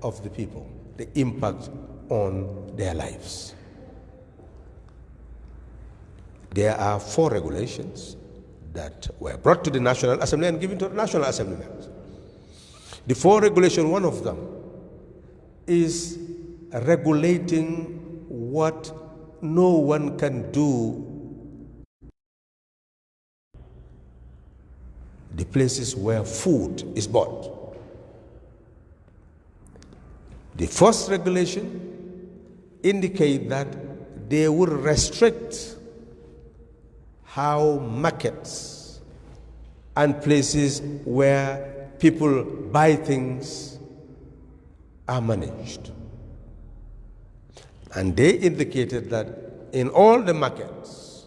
Speaker 3: of the people, the impact on their lives. There are 4 regulations that were brought to the National Assembly and given to the National Assembly members. The 4 regulations, one of them is regulating what no one can do, the places where food is bought. The first regulation indicates that they will restrict how markets and places where people buy things are managed. And they indicated that in all the markets,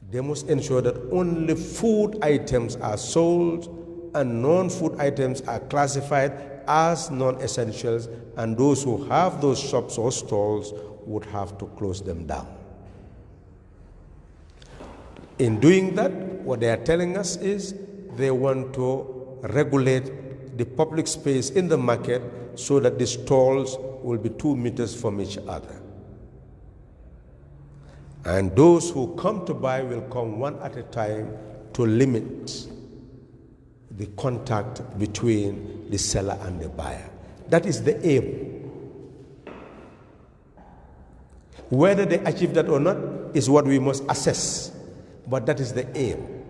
Speaker 3: they must ensure that only food items are sold and non-food items are classified as non-essentials, and those who have those shops or stalls would have to close them down. In doing that, what they are telling us is they want to regulate the public space in the market so that the stalls will be 2 meters from each other. And those who come to buy will come one at a time to limit the contact between the seller and the buyer. That is the aim. Whether they achieve that or not is what we must assess, but that is the aim.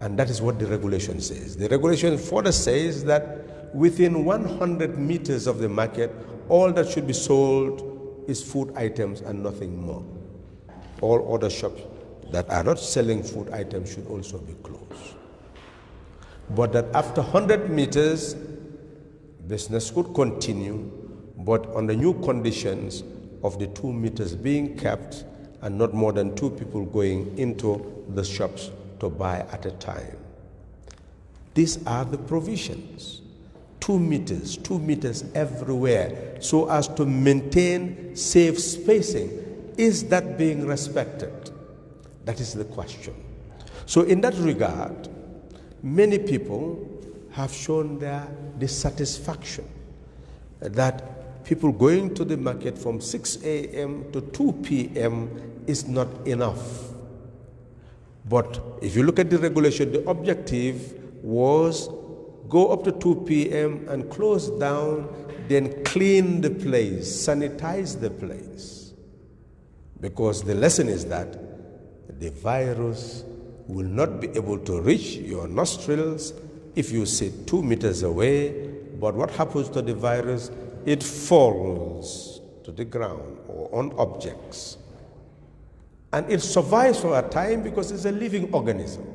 Speaker 3: And that is what the regulation says. The regulation further says that within 100 meters of the market, all that should be sold is food items and nothing more. All other shops that are not selling food items should also be closed. But that after 100 meters, business could continue, but on the new conditions of the 2 meters being kept and not more than 2 people going into the shops to buy at a time. These are the provisions. 2 meters everywhere, so as to maintain safe spacing. Is that being respected? That is the question. So in that regard, many people have shown their dissatisfaction that people going to the market from 6 a.m. to 2 p.m. is not enough. But if you look at the regulation, the objective was go up to 2 p.m. and close down, then clean the place, sanitize the place. Because the lesson is that the virus will not be able to reach your nostrils if you sit 2 meters away. But what happens to the virus? It falls to the ground or on objects. And it survives for a time because it's a living organism.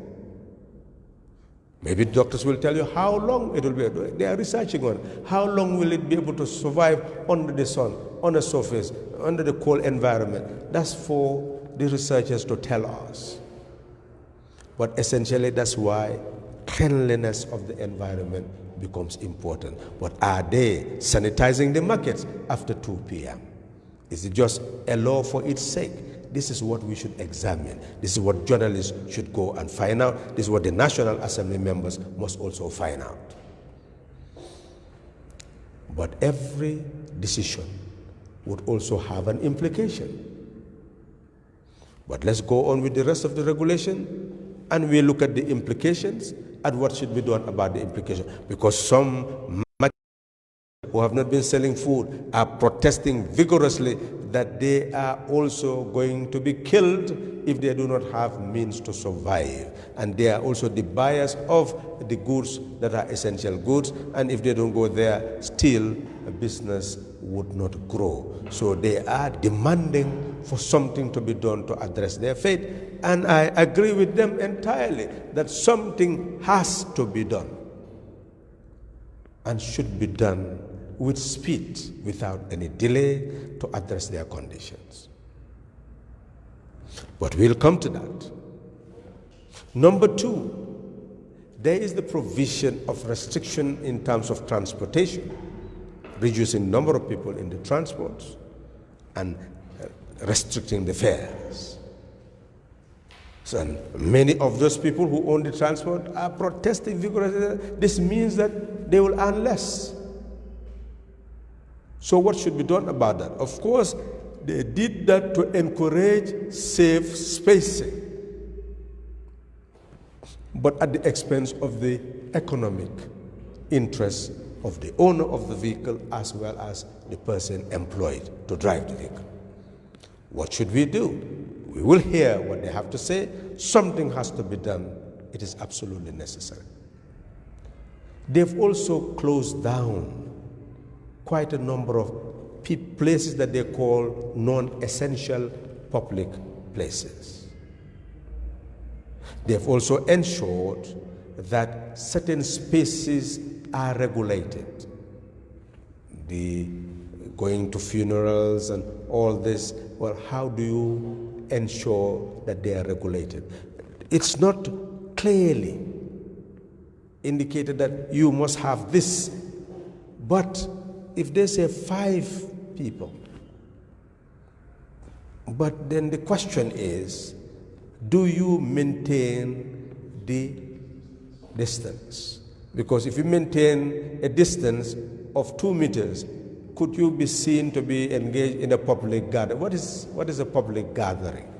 Speaker 3: Maybe doctors will tell you how long it will be. They are researching on how long will it be able to survive under the sun, on the surface, under the cold environment. That's for the researchers to tell us. But essentially, that's why cleanliness of the environment becomes important. But are they sanitizing the markets after 2 p.m.? Is it just a law for its sake? This is what we should examine. This is what journalists should go and find out. This is what the National Assembly members must also find out. But every decision would also have an implication. But let's go on with the rest of the regulation and we look at the implications and what should be done about the implication. Because some who have not been selling food are protesting vigorously that they are also going to be killed if they do not have means to survive. And they are also the buyers of the goods that are essential goods, and if they don't go there, still a business would not grow. So they are demanding for something to be done to address their fate, and I agree with them entirely that something has to be done and should be done with speed, without any delay, to address their conditions. But we'll come to that. Number 2, there is the provision of restriction in terms of transportation, reducing number of people in the transports and restricting the fares. So, and many of those people who own the transport are protesting vigorously. This means that they will earn less. So what should be done about that? Of course, they did that to encourage safe spacing, but at the expense of the economic interests of the owner of the vehicle as well as the person employed to drive the vehicle. What should we do? We will hear what they have to say. Something has to be done. It is absolutely necessary. They've also closed down quite a number of places that they call non-essential public places. They've also ensured that certain spaces are regulated. The going to funerals and all this, well, how do you ensure that they are regulated? It's not clearly indicated that you must have this, but if they say 5 people, but then the question is, do you maintain the distance? Because if you maintain a distance of 2 meters, could you be seen to be engaged in a public gathering? What is a public gathering?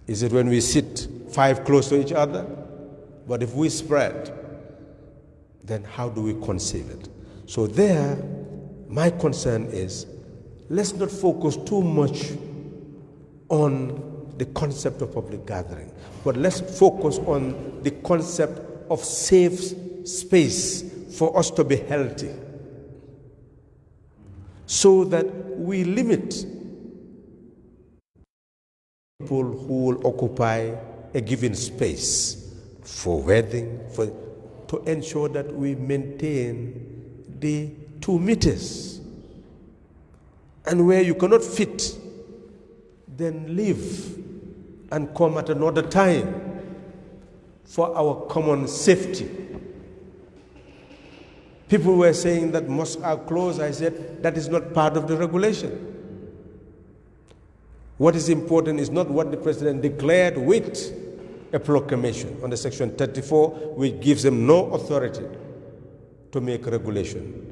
Speaker 3: Is it when we sit 5 close to each other? But if we spread, then how do we conceive it? So there, my concern is, let's not focus too much on the concept of public gathering, but let's focus on the concept of safe space for us to be healthy, so that we limit people who will occupy a given space for wedding, to ensure that we maintain the 2 meters. And where you cannot fit, then leave and come at another time for our common safety. People were saying that mosques are closed. I said that is not part of the regulation. What is important is not what the president declared with a proclamation under Section 34, which gives him no authority to make regulation.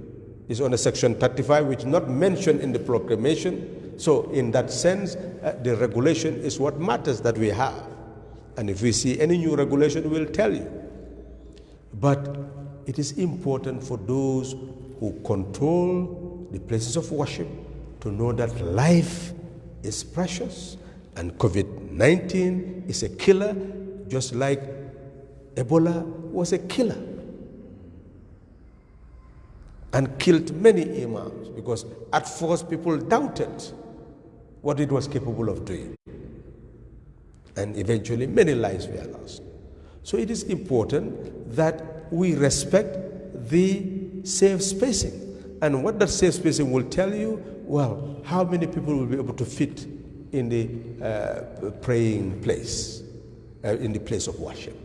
Speaker 3: It's under Section 35, which is not mentioned in the proclamation. So in that sense, the regulation is what matters that we have. And if we see any new regulation, we'll tell you. But it is important for those who control the places of worship to know that life is precious and COVID-19 is a killer, just like Ebola was a killer and killed many imams, because at first people doubted what it was capable of doing. And eventually many lives were lost. So it is important that we respect the safe spacing. And what that safe spacing will tell you, well, how many people will be able to fit in the praying place, in the place of worship.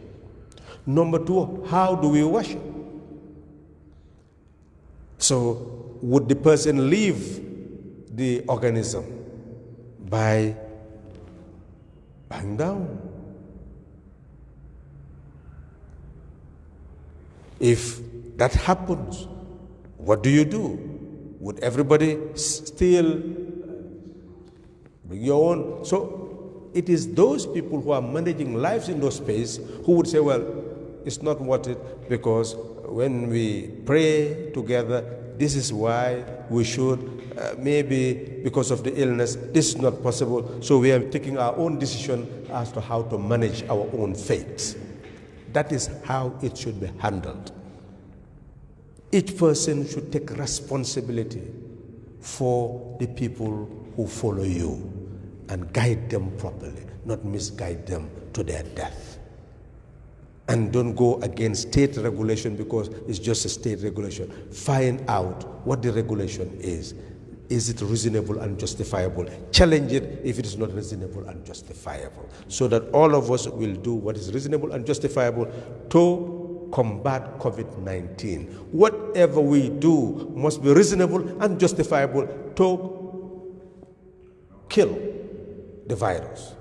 Speaker 3: Number 2, how do we worship? So would the person leave the organism by bowing down? If that happens, what do you do? Would everybody still bring your own? So it is those people who are managing lives in those spaces who would say, well, it's not worth it, because when we pray together, this is why we should, maybe because of the illness, this is not possible. So we are taking our own decision as to how to manage our own faith. That is how it should be handled. Each person should take responsibility for the people who follow you and guide them properly, not misguide them to their death. And don't go against state regulation because it's just a state regulation. Find out what the regulation is. Is it reasonable and justifiable? Challenge it if it is not reasonable and justifiable, so that all of us will do what is reasonable and justifiable to combat COVID-19. Whatever we do must be reasonable and justifiable to kill the virus,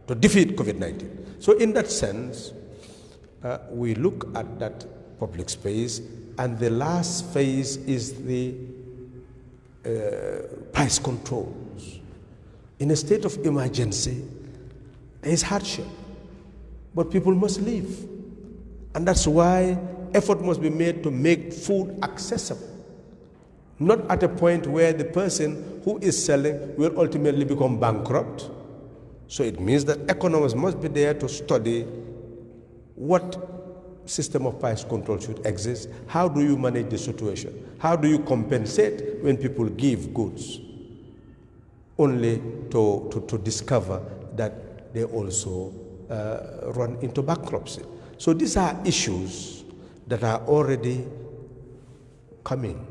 Speaker 3: to defeat COVID-19. So in that sense, we look at that public space, and the last phase is the price controls. In a state of emergency, there is hardship, but people must live. And that's why effort must be made to make food accessible, not at a point where the person who is selling will ultimately become bankrupt. So it means that economists must be there to study what system of price control should exist. How do you manage the situation? How do you compensate when people give goods only to discover that they also run into bankruptcy? So these are issues that are already coming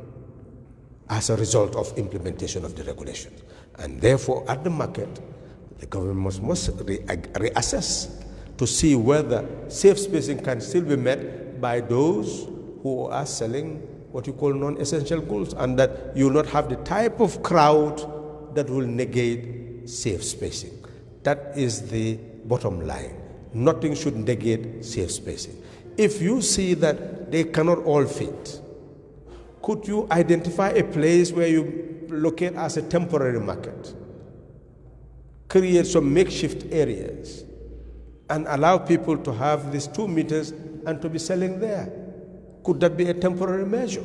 Speaker 3: as a result of implementation of the regulations. And therefore, at the market, the government must reassess to see whether safe spacing can still be met by those who are selling what you call non-essential goods, and that you will not have the type of crowd that will negate safe spacing. That is the bottom line. Nothing should negate safe spacing. If you see that they cannot all fit, could you identify a place where you locate as a temporary market? Create some makeshift areas and allow people to have these 2 meters and to be selling there. Could that be a temporary measure?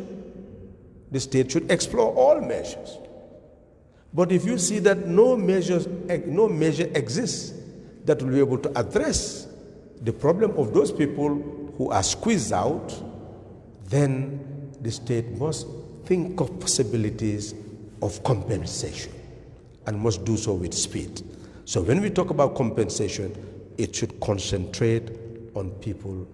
Speaker 3: The state should explore all measures. But if you see that no measure exists that will be able to address the problem of those people who are squeezed out, then the state must think of possibilities of compensation and must do so with speed. So when we talk about compensation, it should concentrate on people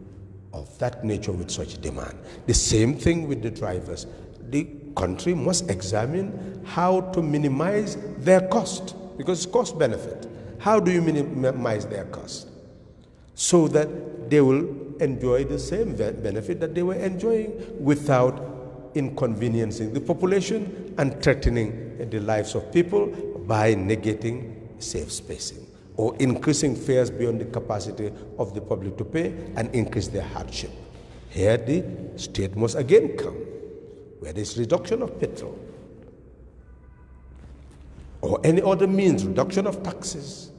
Speaker 3: of that nature with such demand. The same thing with the drivers. The country must examine how to minimize their cost, because it's cost benefit. How do you minimize their cost so that they will enjoy the same benefit that they were enjoying without inconveniencing the population and threatening the lives of people by negating safe spacing or increasing fares beyond the capacity of the public to pay and increase their hardship. Here the state must again come, where there is reduction of petrol or any other means, reduction of taxes,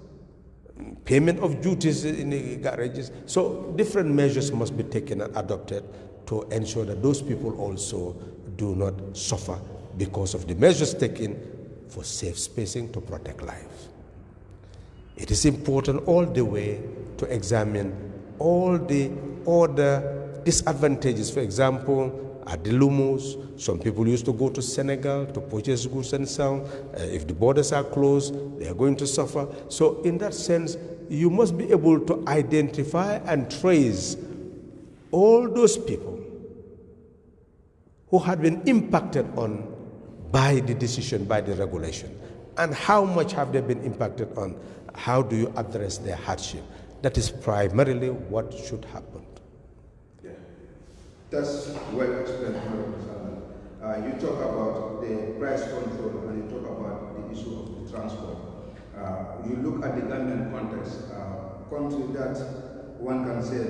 Speaker 3: payment of duties in the garages. So different measures must be taken and adopted to ensure that those people also do not suffer because of the measures taken for safe spacing to protect life. It is important all the way to examine all the other disadvantages. For example, at the Lumos, some people used to go to Senegal to purchase goods and sell. If the borders are closed, they are going to suffer. So in that sense, you must be able to identify and trace all those people who had been impacted on by the decision, by the regulation, and how much have they been impacted on. How do you address their hardship? That is primarily what should happen.
Speaker 1: Yeah. That's well explained, Halifa Sallah. You talk about the price control and you talk about the issue of the transport. You look at the Gambian context, country that one can say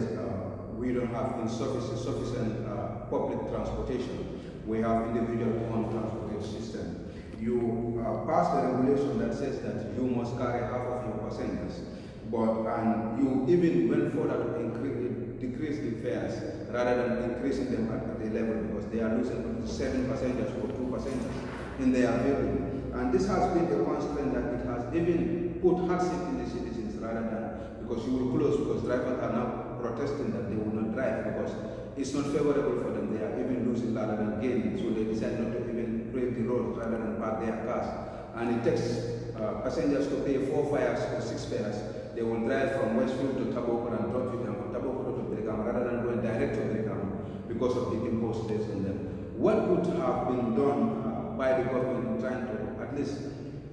Speaker 1: we don't have sufficient public transportation. We have individual owned transportation system. You pass the regulation that says that you must carry half of your passengers, and you even went further to decrease the fares rather than increasing them at the level, because they are losing 7 passengers or 2 passengers in their vehicle. And this has been a constraint that it has even put hardship in the citizens rather than, because you will close, because drivers are now protesting that they will not drive because it's not favorable for them. They are even losing rather than gaining, so they decide not to even brave the road rather than park their cars. And it takes passengers to pay 4 fares or 6 fares. They will drive from Westfield to Taboko and drop you down from Taboko to Brigam rather than going direct to Brigam because of the imposed tax on them. What would have been done by the government in trying to at least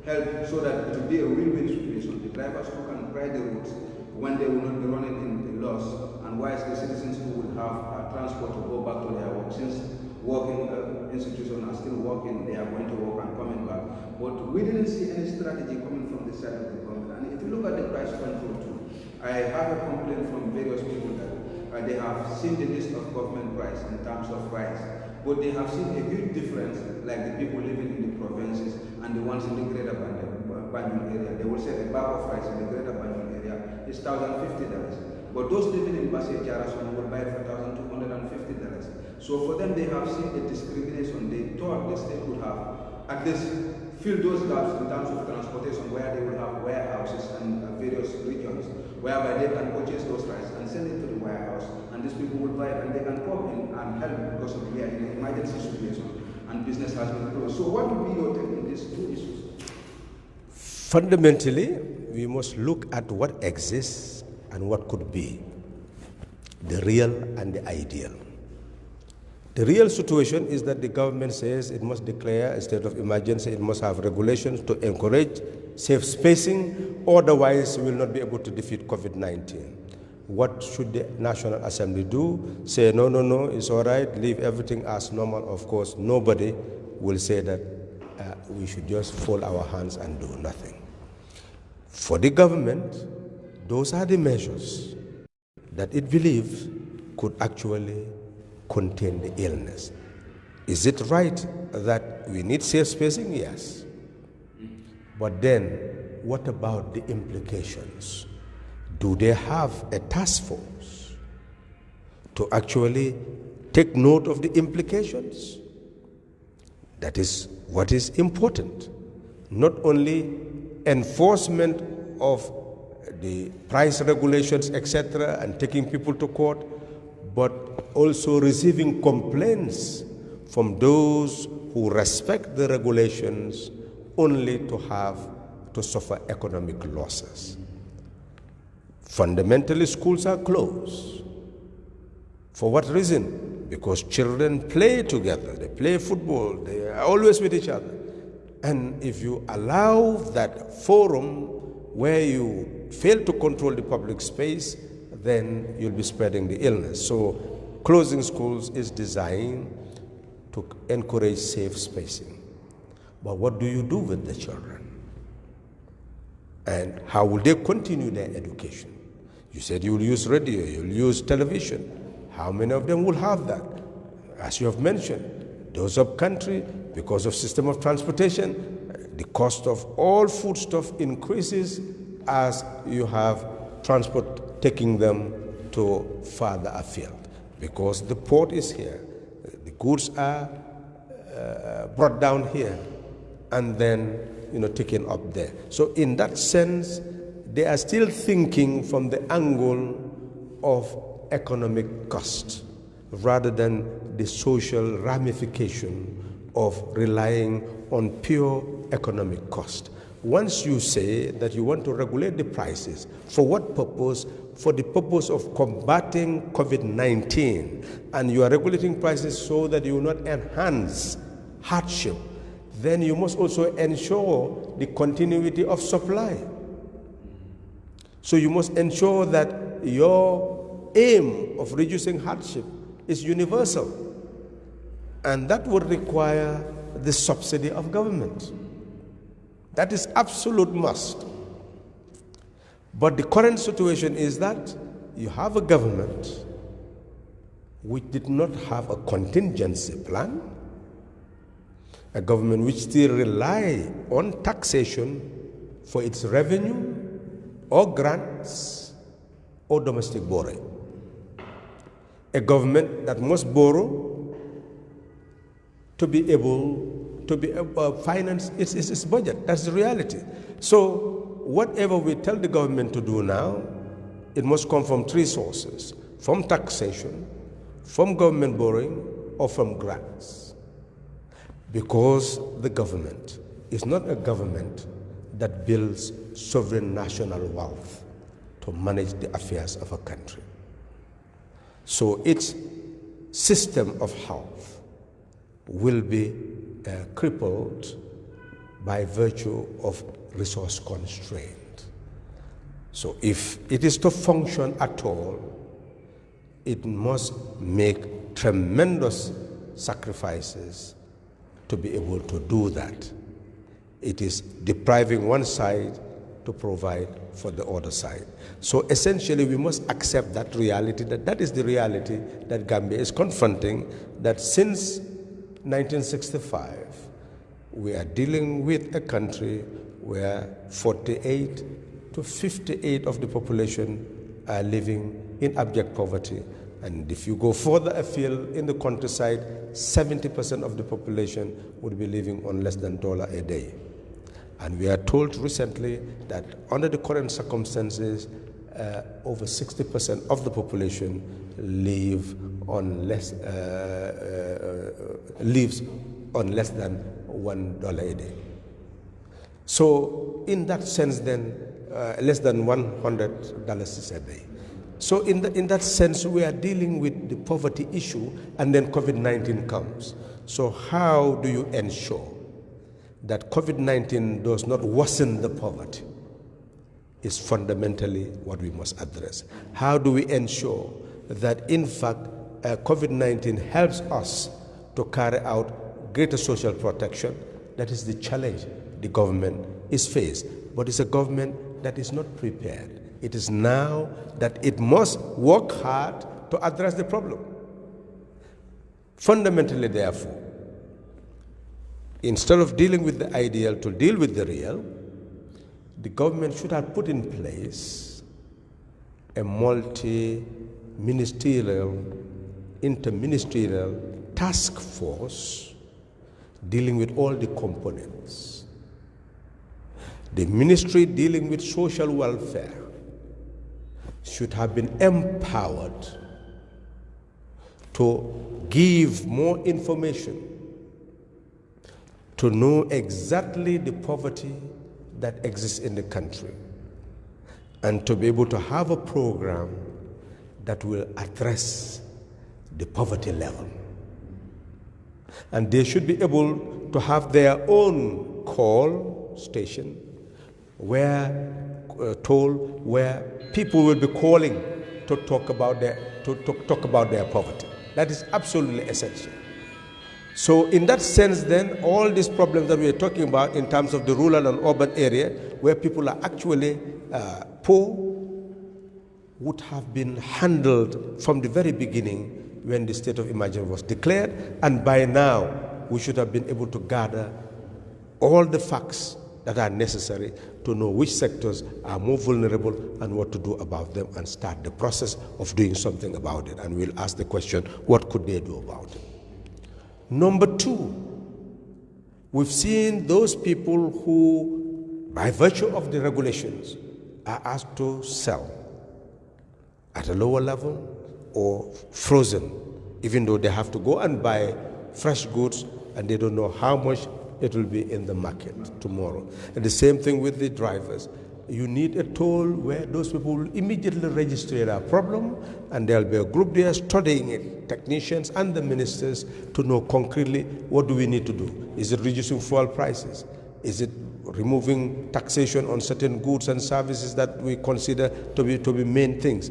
Speaker 1: help so that it will be a win-win situation? The drivers who can ride the routes when they will not be running in the loss, and whilst the citizens who will have transport to go back to their work, since working institutions are still working, they are going to work and coming back. But we didn't see any strategy coming from the side of the government. And if you look at the price control too, I have a complaint from various people that they have seen the list of government price in terms of rice, but they have seen a huge difference, like the people living in the provinces and the ones in the greater Banjul area. They will say a bag of rice in the greater Banjul area is $1,050. But those living in Basse Jarason will buy it for $1,250. So for them, they have seen a discrimination. They thought the state would have at least filled those gaps in terms of transportation, where they will have warehouses and various regions, whereby they can purchase those rice and send it to the warehouse, and these people will buy it and they can come in and help, because of we are in an emergency situation and business has been closed. So what would be your take on these two issues?
Speaker 3: Fundamentally, we must look at what exists and what could be, the real and the ideal. The real situation is that the government says it must declare a state of emergency, it must have regulations to encourage safe spacing, otherwise we will not be able to defeat COVID-19. What should the National Assembly do? Say, no, it's all right, leave everything as normal. Of course, nobody will say that we should just fold our hands and do nothing. For the government, those are the measures that it believes could actually contain the illness. Is it right that we need safe spacing? Yes. But then, what about the implications? Do they have a task force to actually take note of the implications? That is what is important. Not only enforcement of the price regulations, etc., and taking people to court, but also receiving complaints from those who respect the regulations only to suffer economic losses. Fundamentally, schools are closed. For what reason? Because children play together, they play football, they are always with each other. And if you allow that forum where you fail to control the public space, then you'll be spreading the illness. So closing schools is designed to encourage safe spacing. But what do you do with the children? And how will they continue their education? You said you will use radio, you'll use television. How many of them will have that? As you have mentioned, those up country, because of system of transportation, the cost of all foodstuff increases as you have transport taking them to farther afield. Because the port is here, the goods are brought down here and then taken up there. So in that sense, they are still thinking from the angle of economic cost rather than the social ramification of relying on pure economic cost. Once you say that you want to regulate the prices, for what purpose? For the purpose of combating COVID-19, and you are regulating prices so that you will not enhance hardship, then you must also ensure the continuity of supply. So you must ensure that your aim of reducing hardship is universal, and that would require the subsidy of government. That is absolute must. But the current situation is that you have a government which did not have a contingency plan, a government which still relies on taxation for its revenue or grants or domestic borrowing. A government that must borrow to be able to finance its budget. That's the reality. So whatever we tell the government to do now, it must come from three sources: from taxation, from government borrowing, or from grants. Because the government is not a government that builds sovereign national wealth to manage the affairs of a country. So its system of health will be crippled by virtue of resource constraint. So if it is to function at all, it must make tremendous sacrifices to be able to do that. It is depriving one side to provide for the other side. So essentially we must accept that reality, that is the reality that Gambia is confronting, that since 1965 we are dealing with a country where 48 to 58% of the population are living in abject poverty. And if you go further afield in the countryside, 70% of the population would be living on less than $1 a day. And we are told recently that under the current circumstances, over 60% of the population lives on less than $1 a day. So in that sense then, less than $100 a day. So in that sense, we are dealing with the poverty issue, and then COVID-19 comes. So how do you ensure that COVID-19 does not worsen the poverty? Is fundamentally what we must address. How do we ensure that in fact COVID-19 helps us to carry out greater social protection? That is the challenge the government is faced. But it's a government that is not prepared. It is now that it must work hard to address the problem. Fundamentally, therefore, instead of dealing with the ideal to deal with the real, the government should have put in place a multi-ministerial, interministerial task force dealing with all the components. The ministry dealing with social welfare should have been empowered to give more information, to know exactly the poverty that exists in the country, and to be able to have a program that will address the poverty level. And they should be able to have their own call station where people will be calling to talk about their poverty. That is absolutely essential. So in that sense then, all these problems that we are talking about in terms of the rural and urban area where people are actually poor would have been handled from the very beginning when the state of emergency was declared, and by now we should have been able to gather all the facts that are necessary to know which sectors are more vulnerable and what to do about them, and start the process of doing something about it. And we'll ask the question, what could they do about it? Number two, we've seen those people who, by virtue of the regulations, are asked to sell at a lower level or frozen, even though they have to go and buy fresh goods and they don't know how much it will be in the market tomorrow. And the same thing with the drivers. You need a toll where those people will immediately register their problem, and there'll be a group there studying it, technicians and the ministers, to know concretely what do we need to do. Is it reducing fuel prices? Is it removing taxation on certain goods and services that we consider to be main things?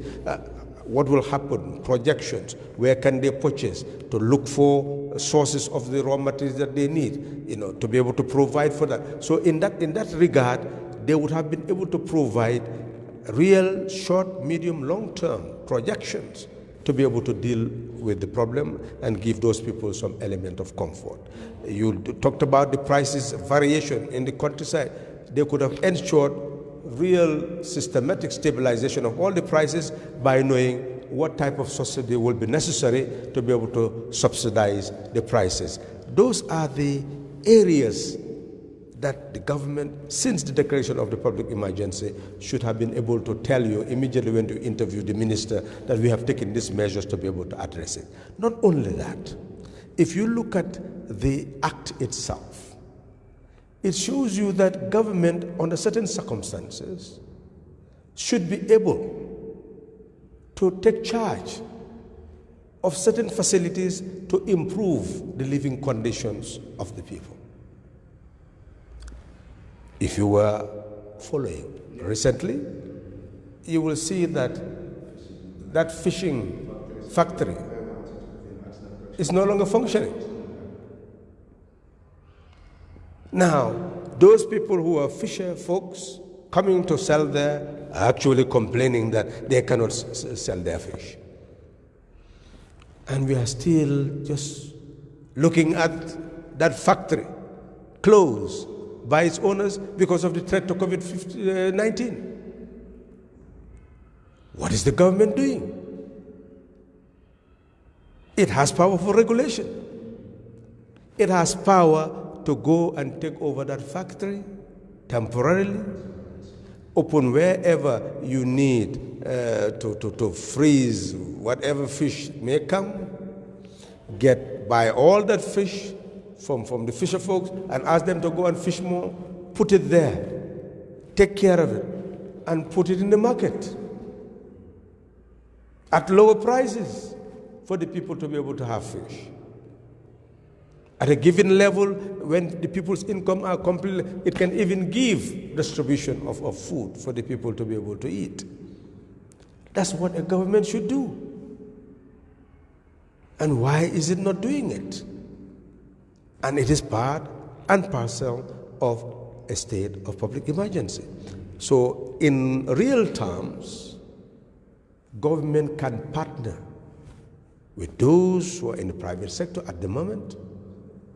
Speaker 3: What will happen? Projections. Where can they purchase? To look for sources of the raw materials that they need, to be able to provide for that. So in that regard, they would have been able to provide real short, medium, long-term projections to be able to deal with the problem and give those people some element of comfort. You talked about the prices variation in the countryside. They could have ensured real systematic stabilization of all the prices by knowing what type of subsidy will be necessary to be able to subsidize the prices. Those are the areas that the government, since the declaration of the public emergency, should have been able to tell you immediately when you interview the minister that we have taken these measures to be able to address it. Not only that, if you look at the act itself, it shows you that government, under certain circumstances, should be able to take charge of certain facilities to improve the living conditions of the people. If you were following recently, you will see that that fishing factory is no longer functioning. Now, those people who are fisher folks coming to sell there are actually complaining that they cannot sell their fish. And we are still just looking at that factory closed by its owners because of the threat to COVID-19. What is the government doing? It has power for regulation. It has power to go and take over that factory temporarily, open wherever you need to freeze whatever fish may come, buy all that fish from the fisher folks and ask them to go and fish more, put it there, take care of it, and put it in the market at lower prices for the people to be able to have fish. At a given level, when the people's income are completely, it can even give distribution of food for the people to be able to eat. That's what a government should do. And why is it not doing it? And it is part and parcel of a state of public emergency. So in real terms, government can partner with those who are in the private sector at the moment,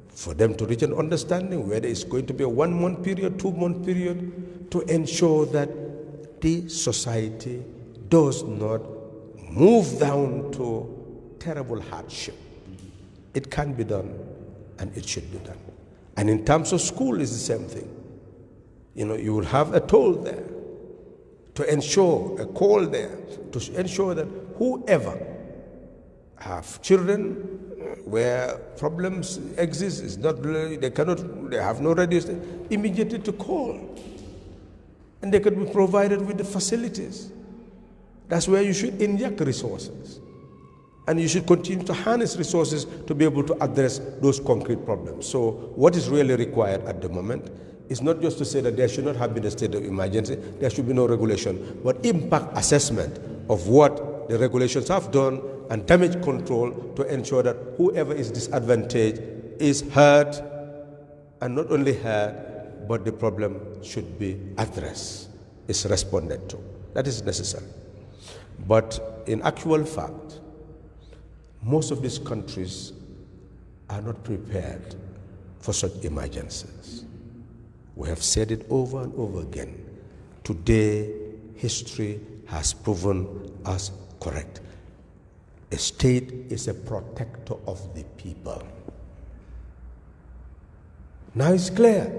Speaker 3: for them to reach an understanding whether it's going to be a 1 month period, 2 month period, to ensure that the society does not move down to terrible hardship. It can be done, and it should be done. And in terms of school, it's the same thing. You know, you will have a toll there to ensure, a call there, to ensure that whoever have children where problems exist, is not, they have no radio, immediately to call. And they could be provided with the facilities. That's where you should inject resources. And you should continue to harness resources to be able to address those concrete problems. So what is really required at the moment is not just to say that there should not have been a state of emergency, there should be no regulation, but impact assessment of what the regulations have done and damage control to ensure that whoever is disadvantaged is heard, and not only heard, but the problem should be addressed, is responded to. That is necessary. But in actual fact, most of these countries are not prepared for such emergencies. We have said it over and over again. Today, history has proven us correct. A state is a protector of the people. Now it's clear.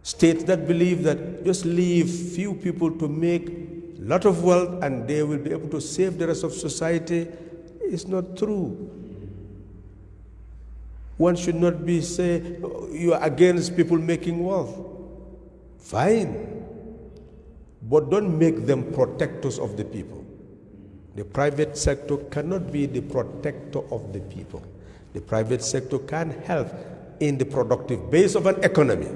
Speaker 3: States that believe that just leave few people to make a lot of wealth and they will be able to save the rest of society is not true. One should not be say you are against people making wealth. Fine. But don't make them protectors of the people. The private sector cannot be the protector of the people. The private sector can help in the productive base of an economy.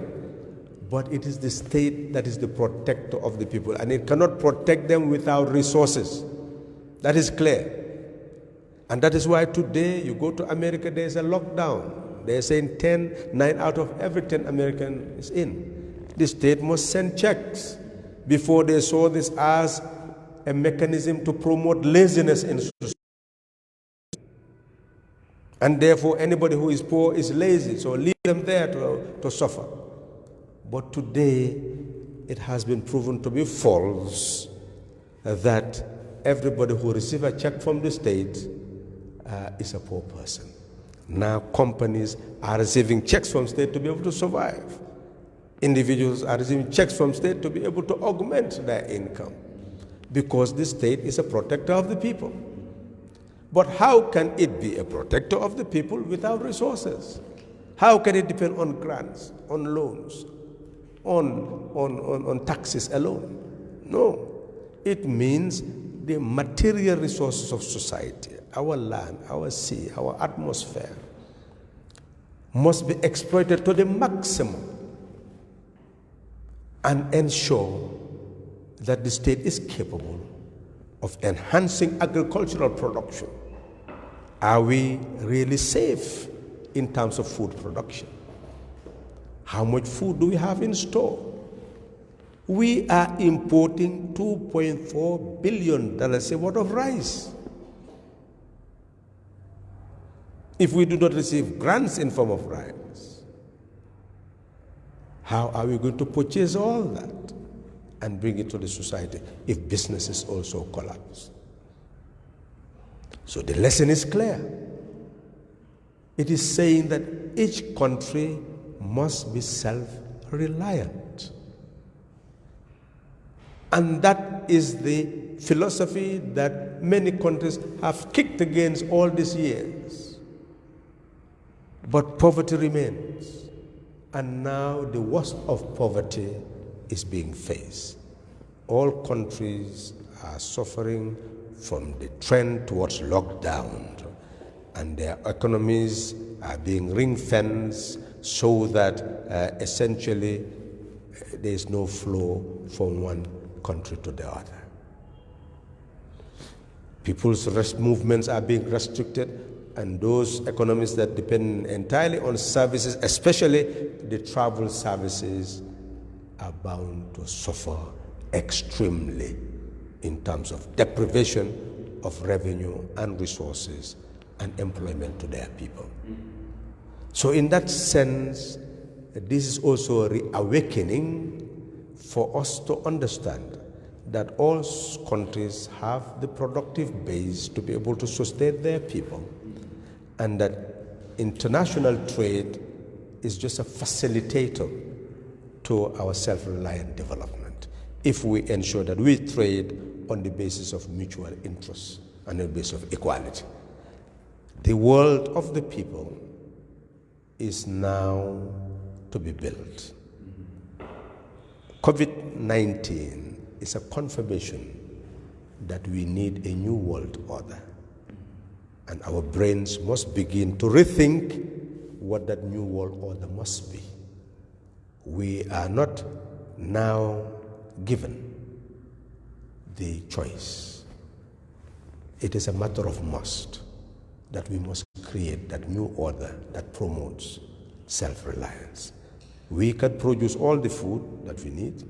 Speaker 3: But it is the state that is the protector of the people, and it cannot protect them without resources. That is clear. And that is why today you go to America, there is a lockdown. They are saying 9 out of every 10 Americans is in. The state must send checks before they saw this as a mechanism to promote laziness in society. And therefore anybody who is poor is lazy, so leave them there to suffer. But today, it has been proven to be false that everybody who receives a check from the state is a poor person. Now companies are receiving checks from state to be able to survive. Individuals are receiving checks from state to be able to augment their income, because the state is a protector of the people. But how can it be a protector of the people without resources? How can it depend on grants, on loans, on taxes alone? No. It means the material resources of society, our land, our sea, our atmosphere, must be exploited to the maximum and ensure that the state is capable of enhancing agricultural production. Are we really safe in terms of food production? How much food do we have in store? We are importing $2.4 billion worth of rice. If we do not receive grants in form of rice, how are we going to purchase all that and bring it to the society if businesses also collapse? So the lesson is clear. It is saying that each country must be self-reliant. And that is the philosophy that many countries have kicked against all these years. But poverty remains. And now the worst of poverty is being faced. All countries are suffering from the trend towards lockdown, and their economies are being ring-fenced so that essentially there is no flow from one country to the other. People's movements are being restricted, and those economies that depend entirely on services, especially the travel services, are bound to suffer extremely in terms of deprivation of revenue and resources and employment to their people. So in that sense, this is also a reawakening for us to understand that all countries have the productive base to be able to sustain their people, and that international trade is just a facilitator to our self-reliant development if we ensure that we trade on the basis of mutual interest and the basis of equality. The world of the people is now to be built. COVID-19 is a confirmation that we need a new world order, and our brains must begin to rethink what that new world order must be. We are not now given the choice. It is a matter of must that we must create that new order that promotes self-reliance. We can produce all the food that we need.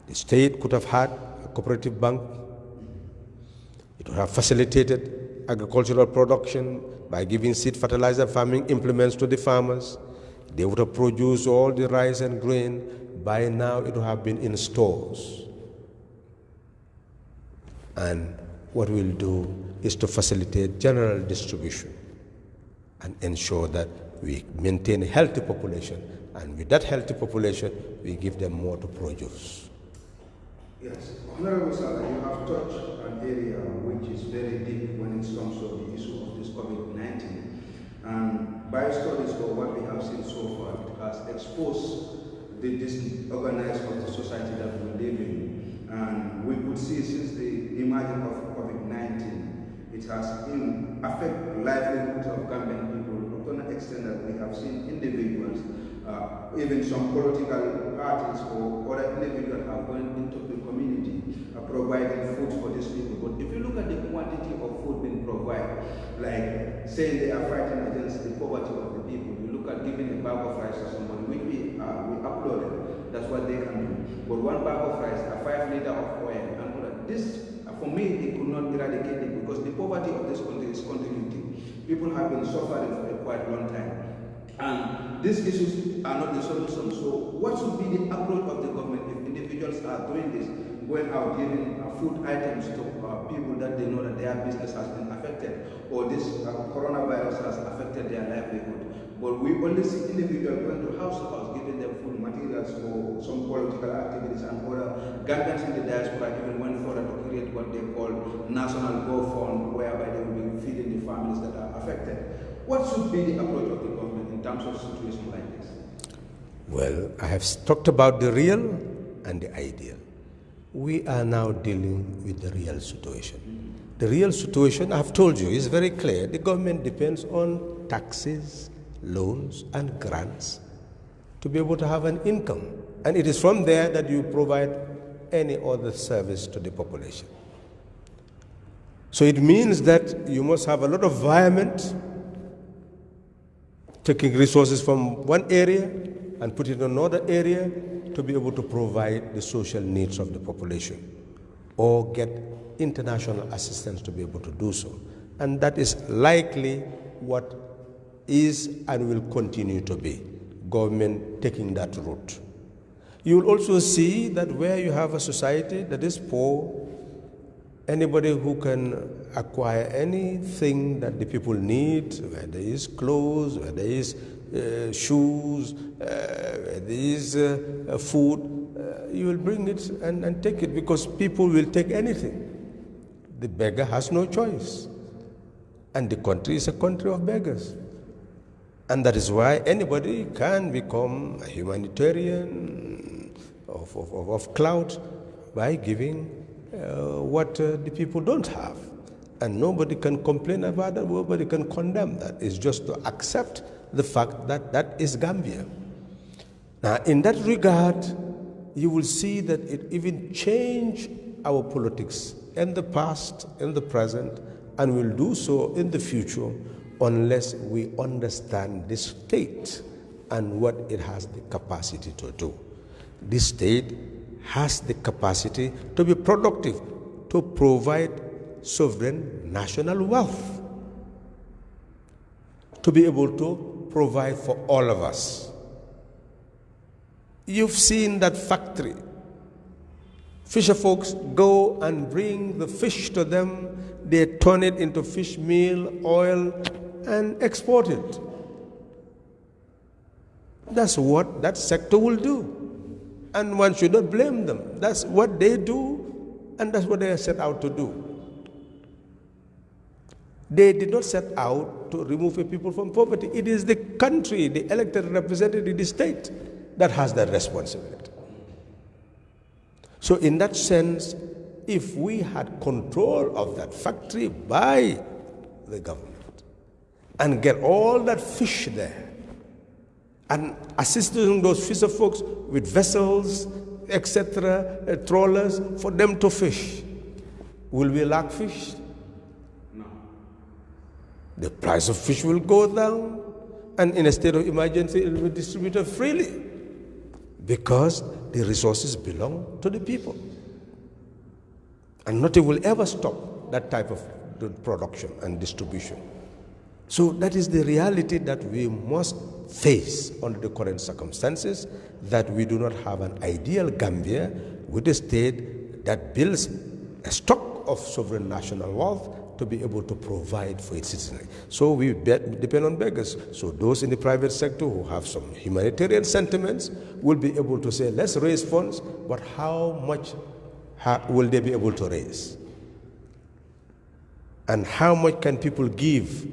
Speaker 3: The state could have had a cooperative bank. It would have facilitated agricultural production by giving seed, fertilizer, farming implements to the farmers. They would have produced all the rice and grain. By now, it would have been in stores. And what we'll do is to facilitate general distribution and ensure that we maintain a healthy population. And with that healthy population, we give them more to produce.
Speaker 1: Yes, Honorable Sallah, you have touched an area which is very deep when it comes to the issue of this COVID-19. And by studies for what we have seen so far, it has exposed the disorganized of the society that we live in. And we could see since the emergence of COVID-19, it has affected livelihoods of Gambian people to an extent that we have seen individuals, even some political parties or other individuals have gone into the community providing food for these people. But if you look at the quantity of food being provided, like saying they are fighting against the poverty of the people, you look at giving a bag of rice to someone, which we uploaded, that's what they can do. But one bag of rice, a 5 liter of oil, and this, for me, it could not eradicate it because the poverty of this country is continuity. People have been suffering for a quite long time. And these issues are not the solution. So what should be the approach of the government if individuals are doing this, going out giving food items to people that they know that their business has been affected, or this coronavirus has affected their livelihood? But we only see individuals going to house to house, giving them food materials for some political activities, and other Gambians in the diaspora even went further to create what they call National Go Fund, whereby they will be feeding the families that are affected. What should be the approach of the government in terms of situations like this?
Speaker 3: Well, I have talked about the real and the ideal. We are now dealing with the real situation. The real situation, I've told you, is very clear. The government depends on taxes, loans, and grants to be able to have an income. And it is from there that you provide any other service to the population. So it means that you must have a lot of environment, taking resources from one area and put it in another area to be able to provide the social needs of the population, or get international assistance to be able to do so. And that is likely what is and will continue to be, government taking that route. You will also see that where you have a society that is poor, anybody who can acquire anything that the people need, where there is clothes, where there is shoes, where there is food, you will bring it and take it, because people will take anything. The beggar has no choice. And the country is a country of beggars. And that is why anybody can become a humanitarian of clout by giving what the people don't have. And nobody can complain about that, nobody can condemn that. It's just to accept the fact that that is Gambia. Now, in that regard, you will see that it even changed our politics in the past, in the present, and will do so in the future unless we understand the state and what it has the capacity to do. The state has the capacity to be productive, to provide sovereign national wealth to be able to provide for all of us. You've seen that factory. Fisher folks go and bring the fish to them, they turn it into fish meal, oil, and export it. That's what that sector will do. And one should not blame them. That's what they do, and that's what they are set out to do. They did not set out to remove a people from poverty. It is the country, the elected representative, the state, that has that responsibility. So in that sense, if we had control of that factory by the government and get all that fish there and assisting those fisher folks with vessels, etc., trawlers, for them to fish, will we lack fish?
Speaker 1: No.
Speaker 3: The price of fish will go down, and in a state of emergency, it will be distributed freely because the resources belong to the people. And nothing will ever stop that type of production and distribution. So that is the reality that we must face under the current circumstances, that we do not have an ideal Gambia with a state that builds a stock of sovereign national wealth to be able to provide for its citizenry. So we depend on beggars. So those in the private sector who have some humanitarian sentiments will be able to say, let's raise funds, but how much will they be able to raise? And how much can people give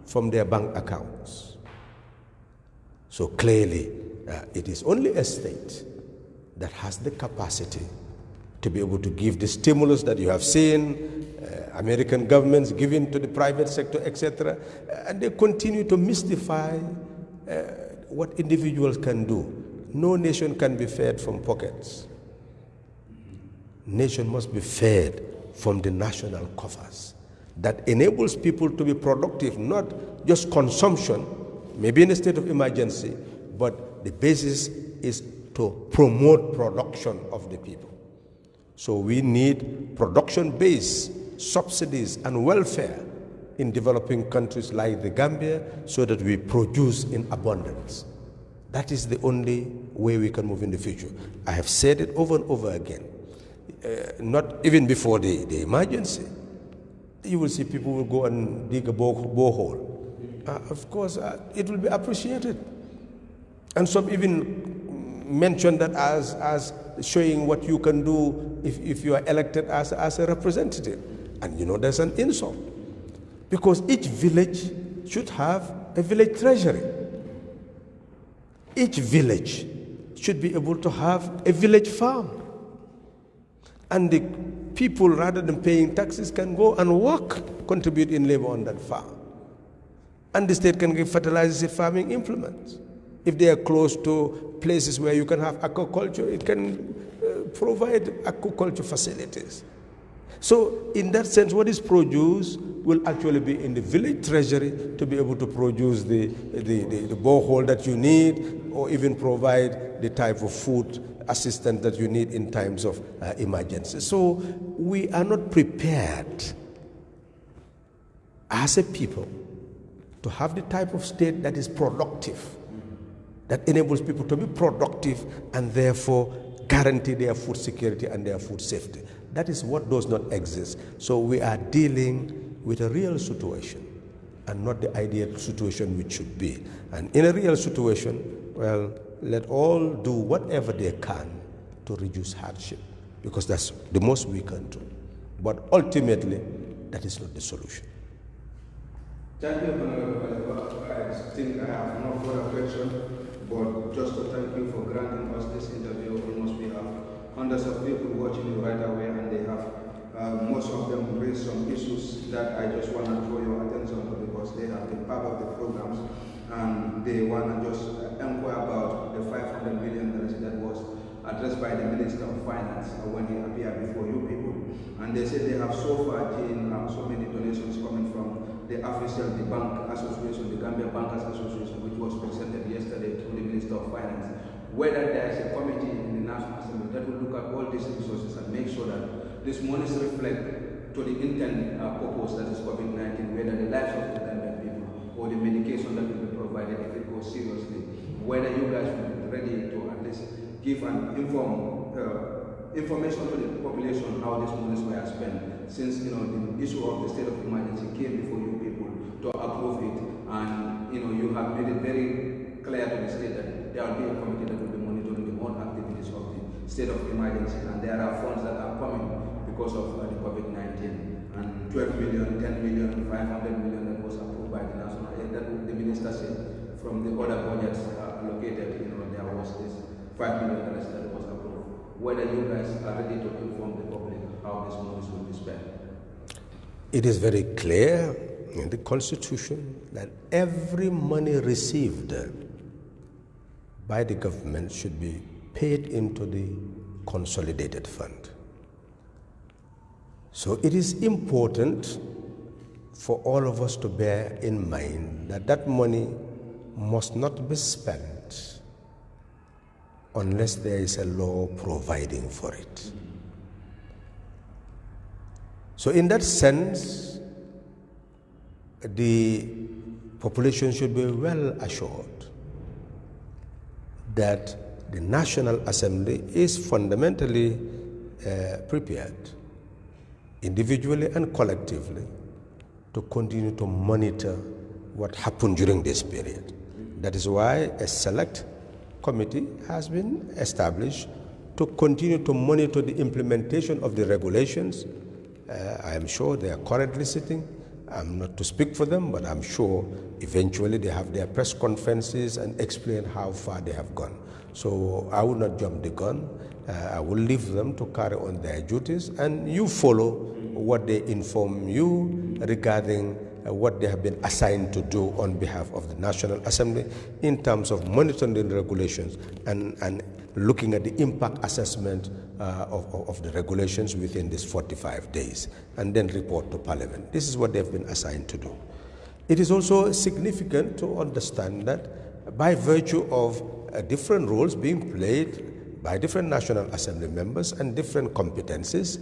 Speaker 3: from their bank accounts? So clearly, it is only a state that has the capacity to be able to give the stimulus that you have seen, American governments giving to the private sector, etc. And they continue to mystify what individuals can do. No nation can be fed from pockets. Nation must be fed from the national coffers. That enables people to be productive, not just consumption, maybe in a state of emergency, but the basis is to promote production of the people. So we need production-based subsidies and welfare in developing countries like the Gambia so that we produce in abundance. That is the only way we can move in the future. I have said it over and over again. Not even before the emergency. You will see people will go and dig a borehole. Of course, it will be appreciated. And some even mention that as showing what you can do if you are elected as a representative. And you know, there's an insult. Because each village should have a village treasury. Each village should be able to have a village farm. And the people, rather than paying taxes, can go and work, contribute in labor on that farm. And the state can give fertilizers and farming implements. If they are close to places where you can have aquaculture, it can provide aquaculture facilities. So in that sense, what is produced will actually be in the village treasury to be able to produce the borehole that you need, or even provide the type of food assistance that you need in times of emergency. So we are not prepared as a people to have the type of state that is productive, that enables people to be productive and therefore guarantee their food security and their food safety. That is what does not exist. So we are dealing with a real situation and not the ideal situation which should be. And in a real situation, well, let all do whatever they can to reduce hardship, because that's the most we can do. But ultimately, that is not the solution.
Speaker 1: Thank you, Honorable. I think I have no further question, but just to thank you for granting us this interview. We must be hundreds of people watching you right away, and they have most of them raised some issues that I just want to draw your attention to, because they have been part of the programs and they want to just inquire about the $500 million that was addressed by the Minister of Finance when he appeared before you people. And they said they have so far seen so many donations coming from the official, the bank association, the Gambia Bankers Association, which was presented yesterday to the Minister of Finance. Whether there is a committee in the National Assembly that will look at all these resources and make sure that these monies reflect to the intent purpose, that is COVID-19, whether the lives of the Gambian people or the medication that will be provided if it goes seriously, whether you guys will be ready to at least give and information to the population how these monies were spent, since the issue of the state of emergency came before you people to approve it, and you have made it very clear to the state that there will be a committee that will be monitoring the whole activities of the state of emergency, and there are funds that are coming because of the COVID-19, and 12 million, 10 million, 500 million that was approved by the national aid, that the minister said from the other budgets allocated, there was this $5 million that was approved. Whether you guys are ready to inform the public how these monies will be spent?
Speaker 3: It is very clear in the Constitution that every money received by the government should be paid into the consolidated fund. So it is important for all of us to bear in mind that that money must not be spent unless there is a law providing for it. So in that sense, the population should be well assured that the National Assembly is fundamentally prepared, individually and collectively, to continue to monitor what happened during this period. That is why a select committee has been established to continue to monitor the implementation of the regulations. I am sure they are currently sitting. I'm not to speak for them, but I'm sure eventually they have their press conferences and explain how far they have gone. So I will not jump the gun. I will leave them to carry on their duties, and you follow what they inform you regarding what they have been assigned to do on behalf of the National Assembly in terms of monitoring the regulations and looking at the impact assessment of the regulations within these 45 days, and then report to Parliament. This is what they've been assigned to do. It is also significant to understand that by virtue of different roles being played by different National Assembly members and different competencies,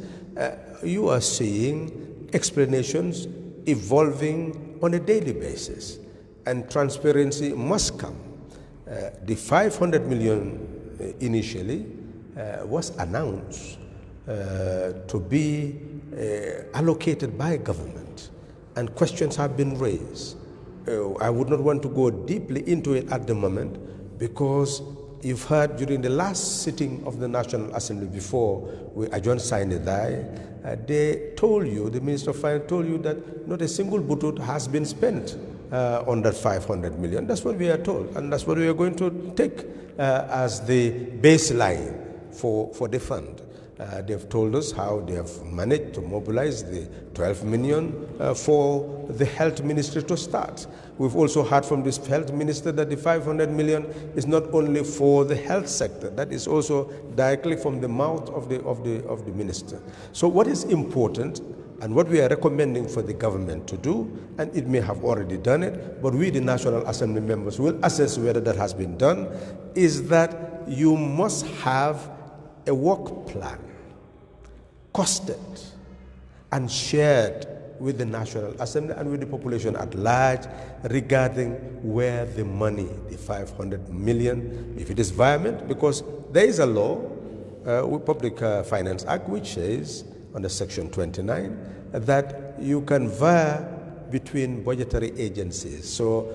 Speaker 3: you are seeing explanations evolving on a daily basis, and transparency must come. The 500 million initially was announced to be allocated by government, and questions have been raised. I would not want to go deeply into it at the moment, because you've heard during the last sitting of the National Assembly before we adjourned sine die, they told you, the Minister of Finance told you that not a single butut has been spent on that 500 million. That's what we are told, and that's what we are going to take as the baseline for the fund. They've told us how they have managed to mobilize the 12 million for the health ministry to start. We've also heard from this health minister that the 500 million is not only for the health sector, that is also directly from the mouth of the minister. So what is important, and what we are recommending for the government to do, and it may have already done it, but we, the National Assembly members, will assess whether that has been done, is that you must have a work plan costed and shared with the National Assembly and with the population at large regarding where the money, the 500 million, if it is viable, because there is a law, Public Finance Act, which says under Section 29 that you can vary between budgetary agencies. So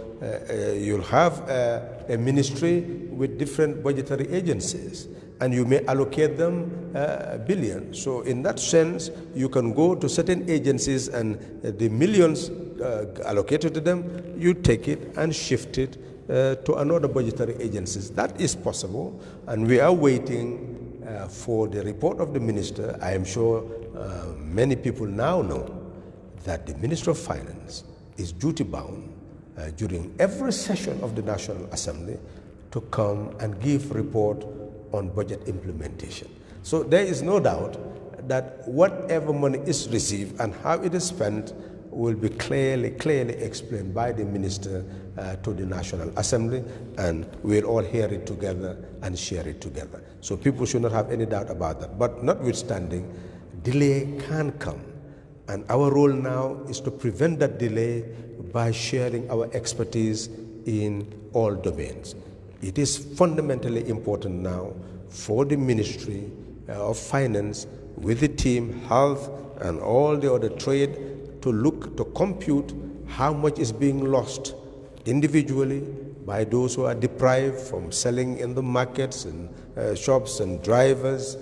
Speaker 3: you'll have a ministry with different budgetary agencies, and you may allocate them billions. So in that sense, you can go to certain agencies, and the millions allocated to them, you take it and shift it to another budgetary agencies. That is possible, and we are waiting for the report of the minister. I am sure many people now know that the Minister of Finance is duty-bound during every session of the National Assembly to come and give report on budget implementation. So there is no doubt that whatever money is received and how it is spent will be clearly explained by the minister to the National Assembly, and we'll all hear it together and share it together. So people should not have any doubt about that. But notwithstanding, delay can come, And our role now is to prevent that delay by sharing our expertise in all domains. It is fundamentally important now for the Ministry of Finance with the team, health, and all the other trade to look to compute how much is being lost individually by those who are deprived from selling in the markets and shops, and drivers,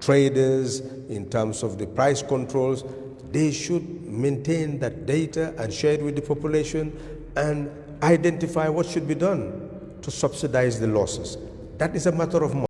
Speaker 3: traders, in terms of the price controls. They should maintain that data and share it with the population and identify what should be done to subsidize the losses. That is a matter of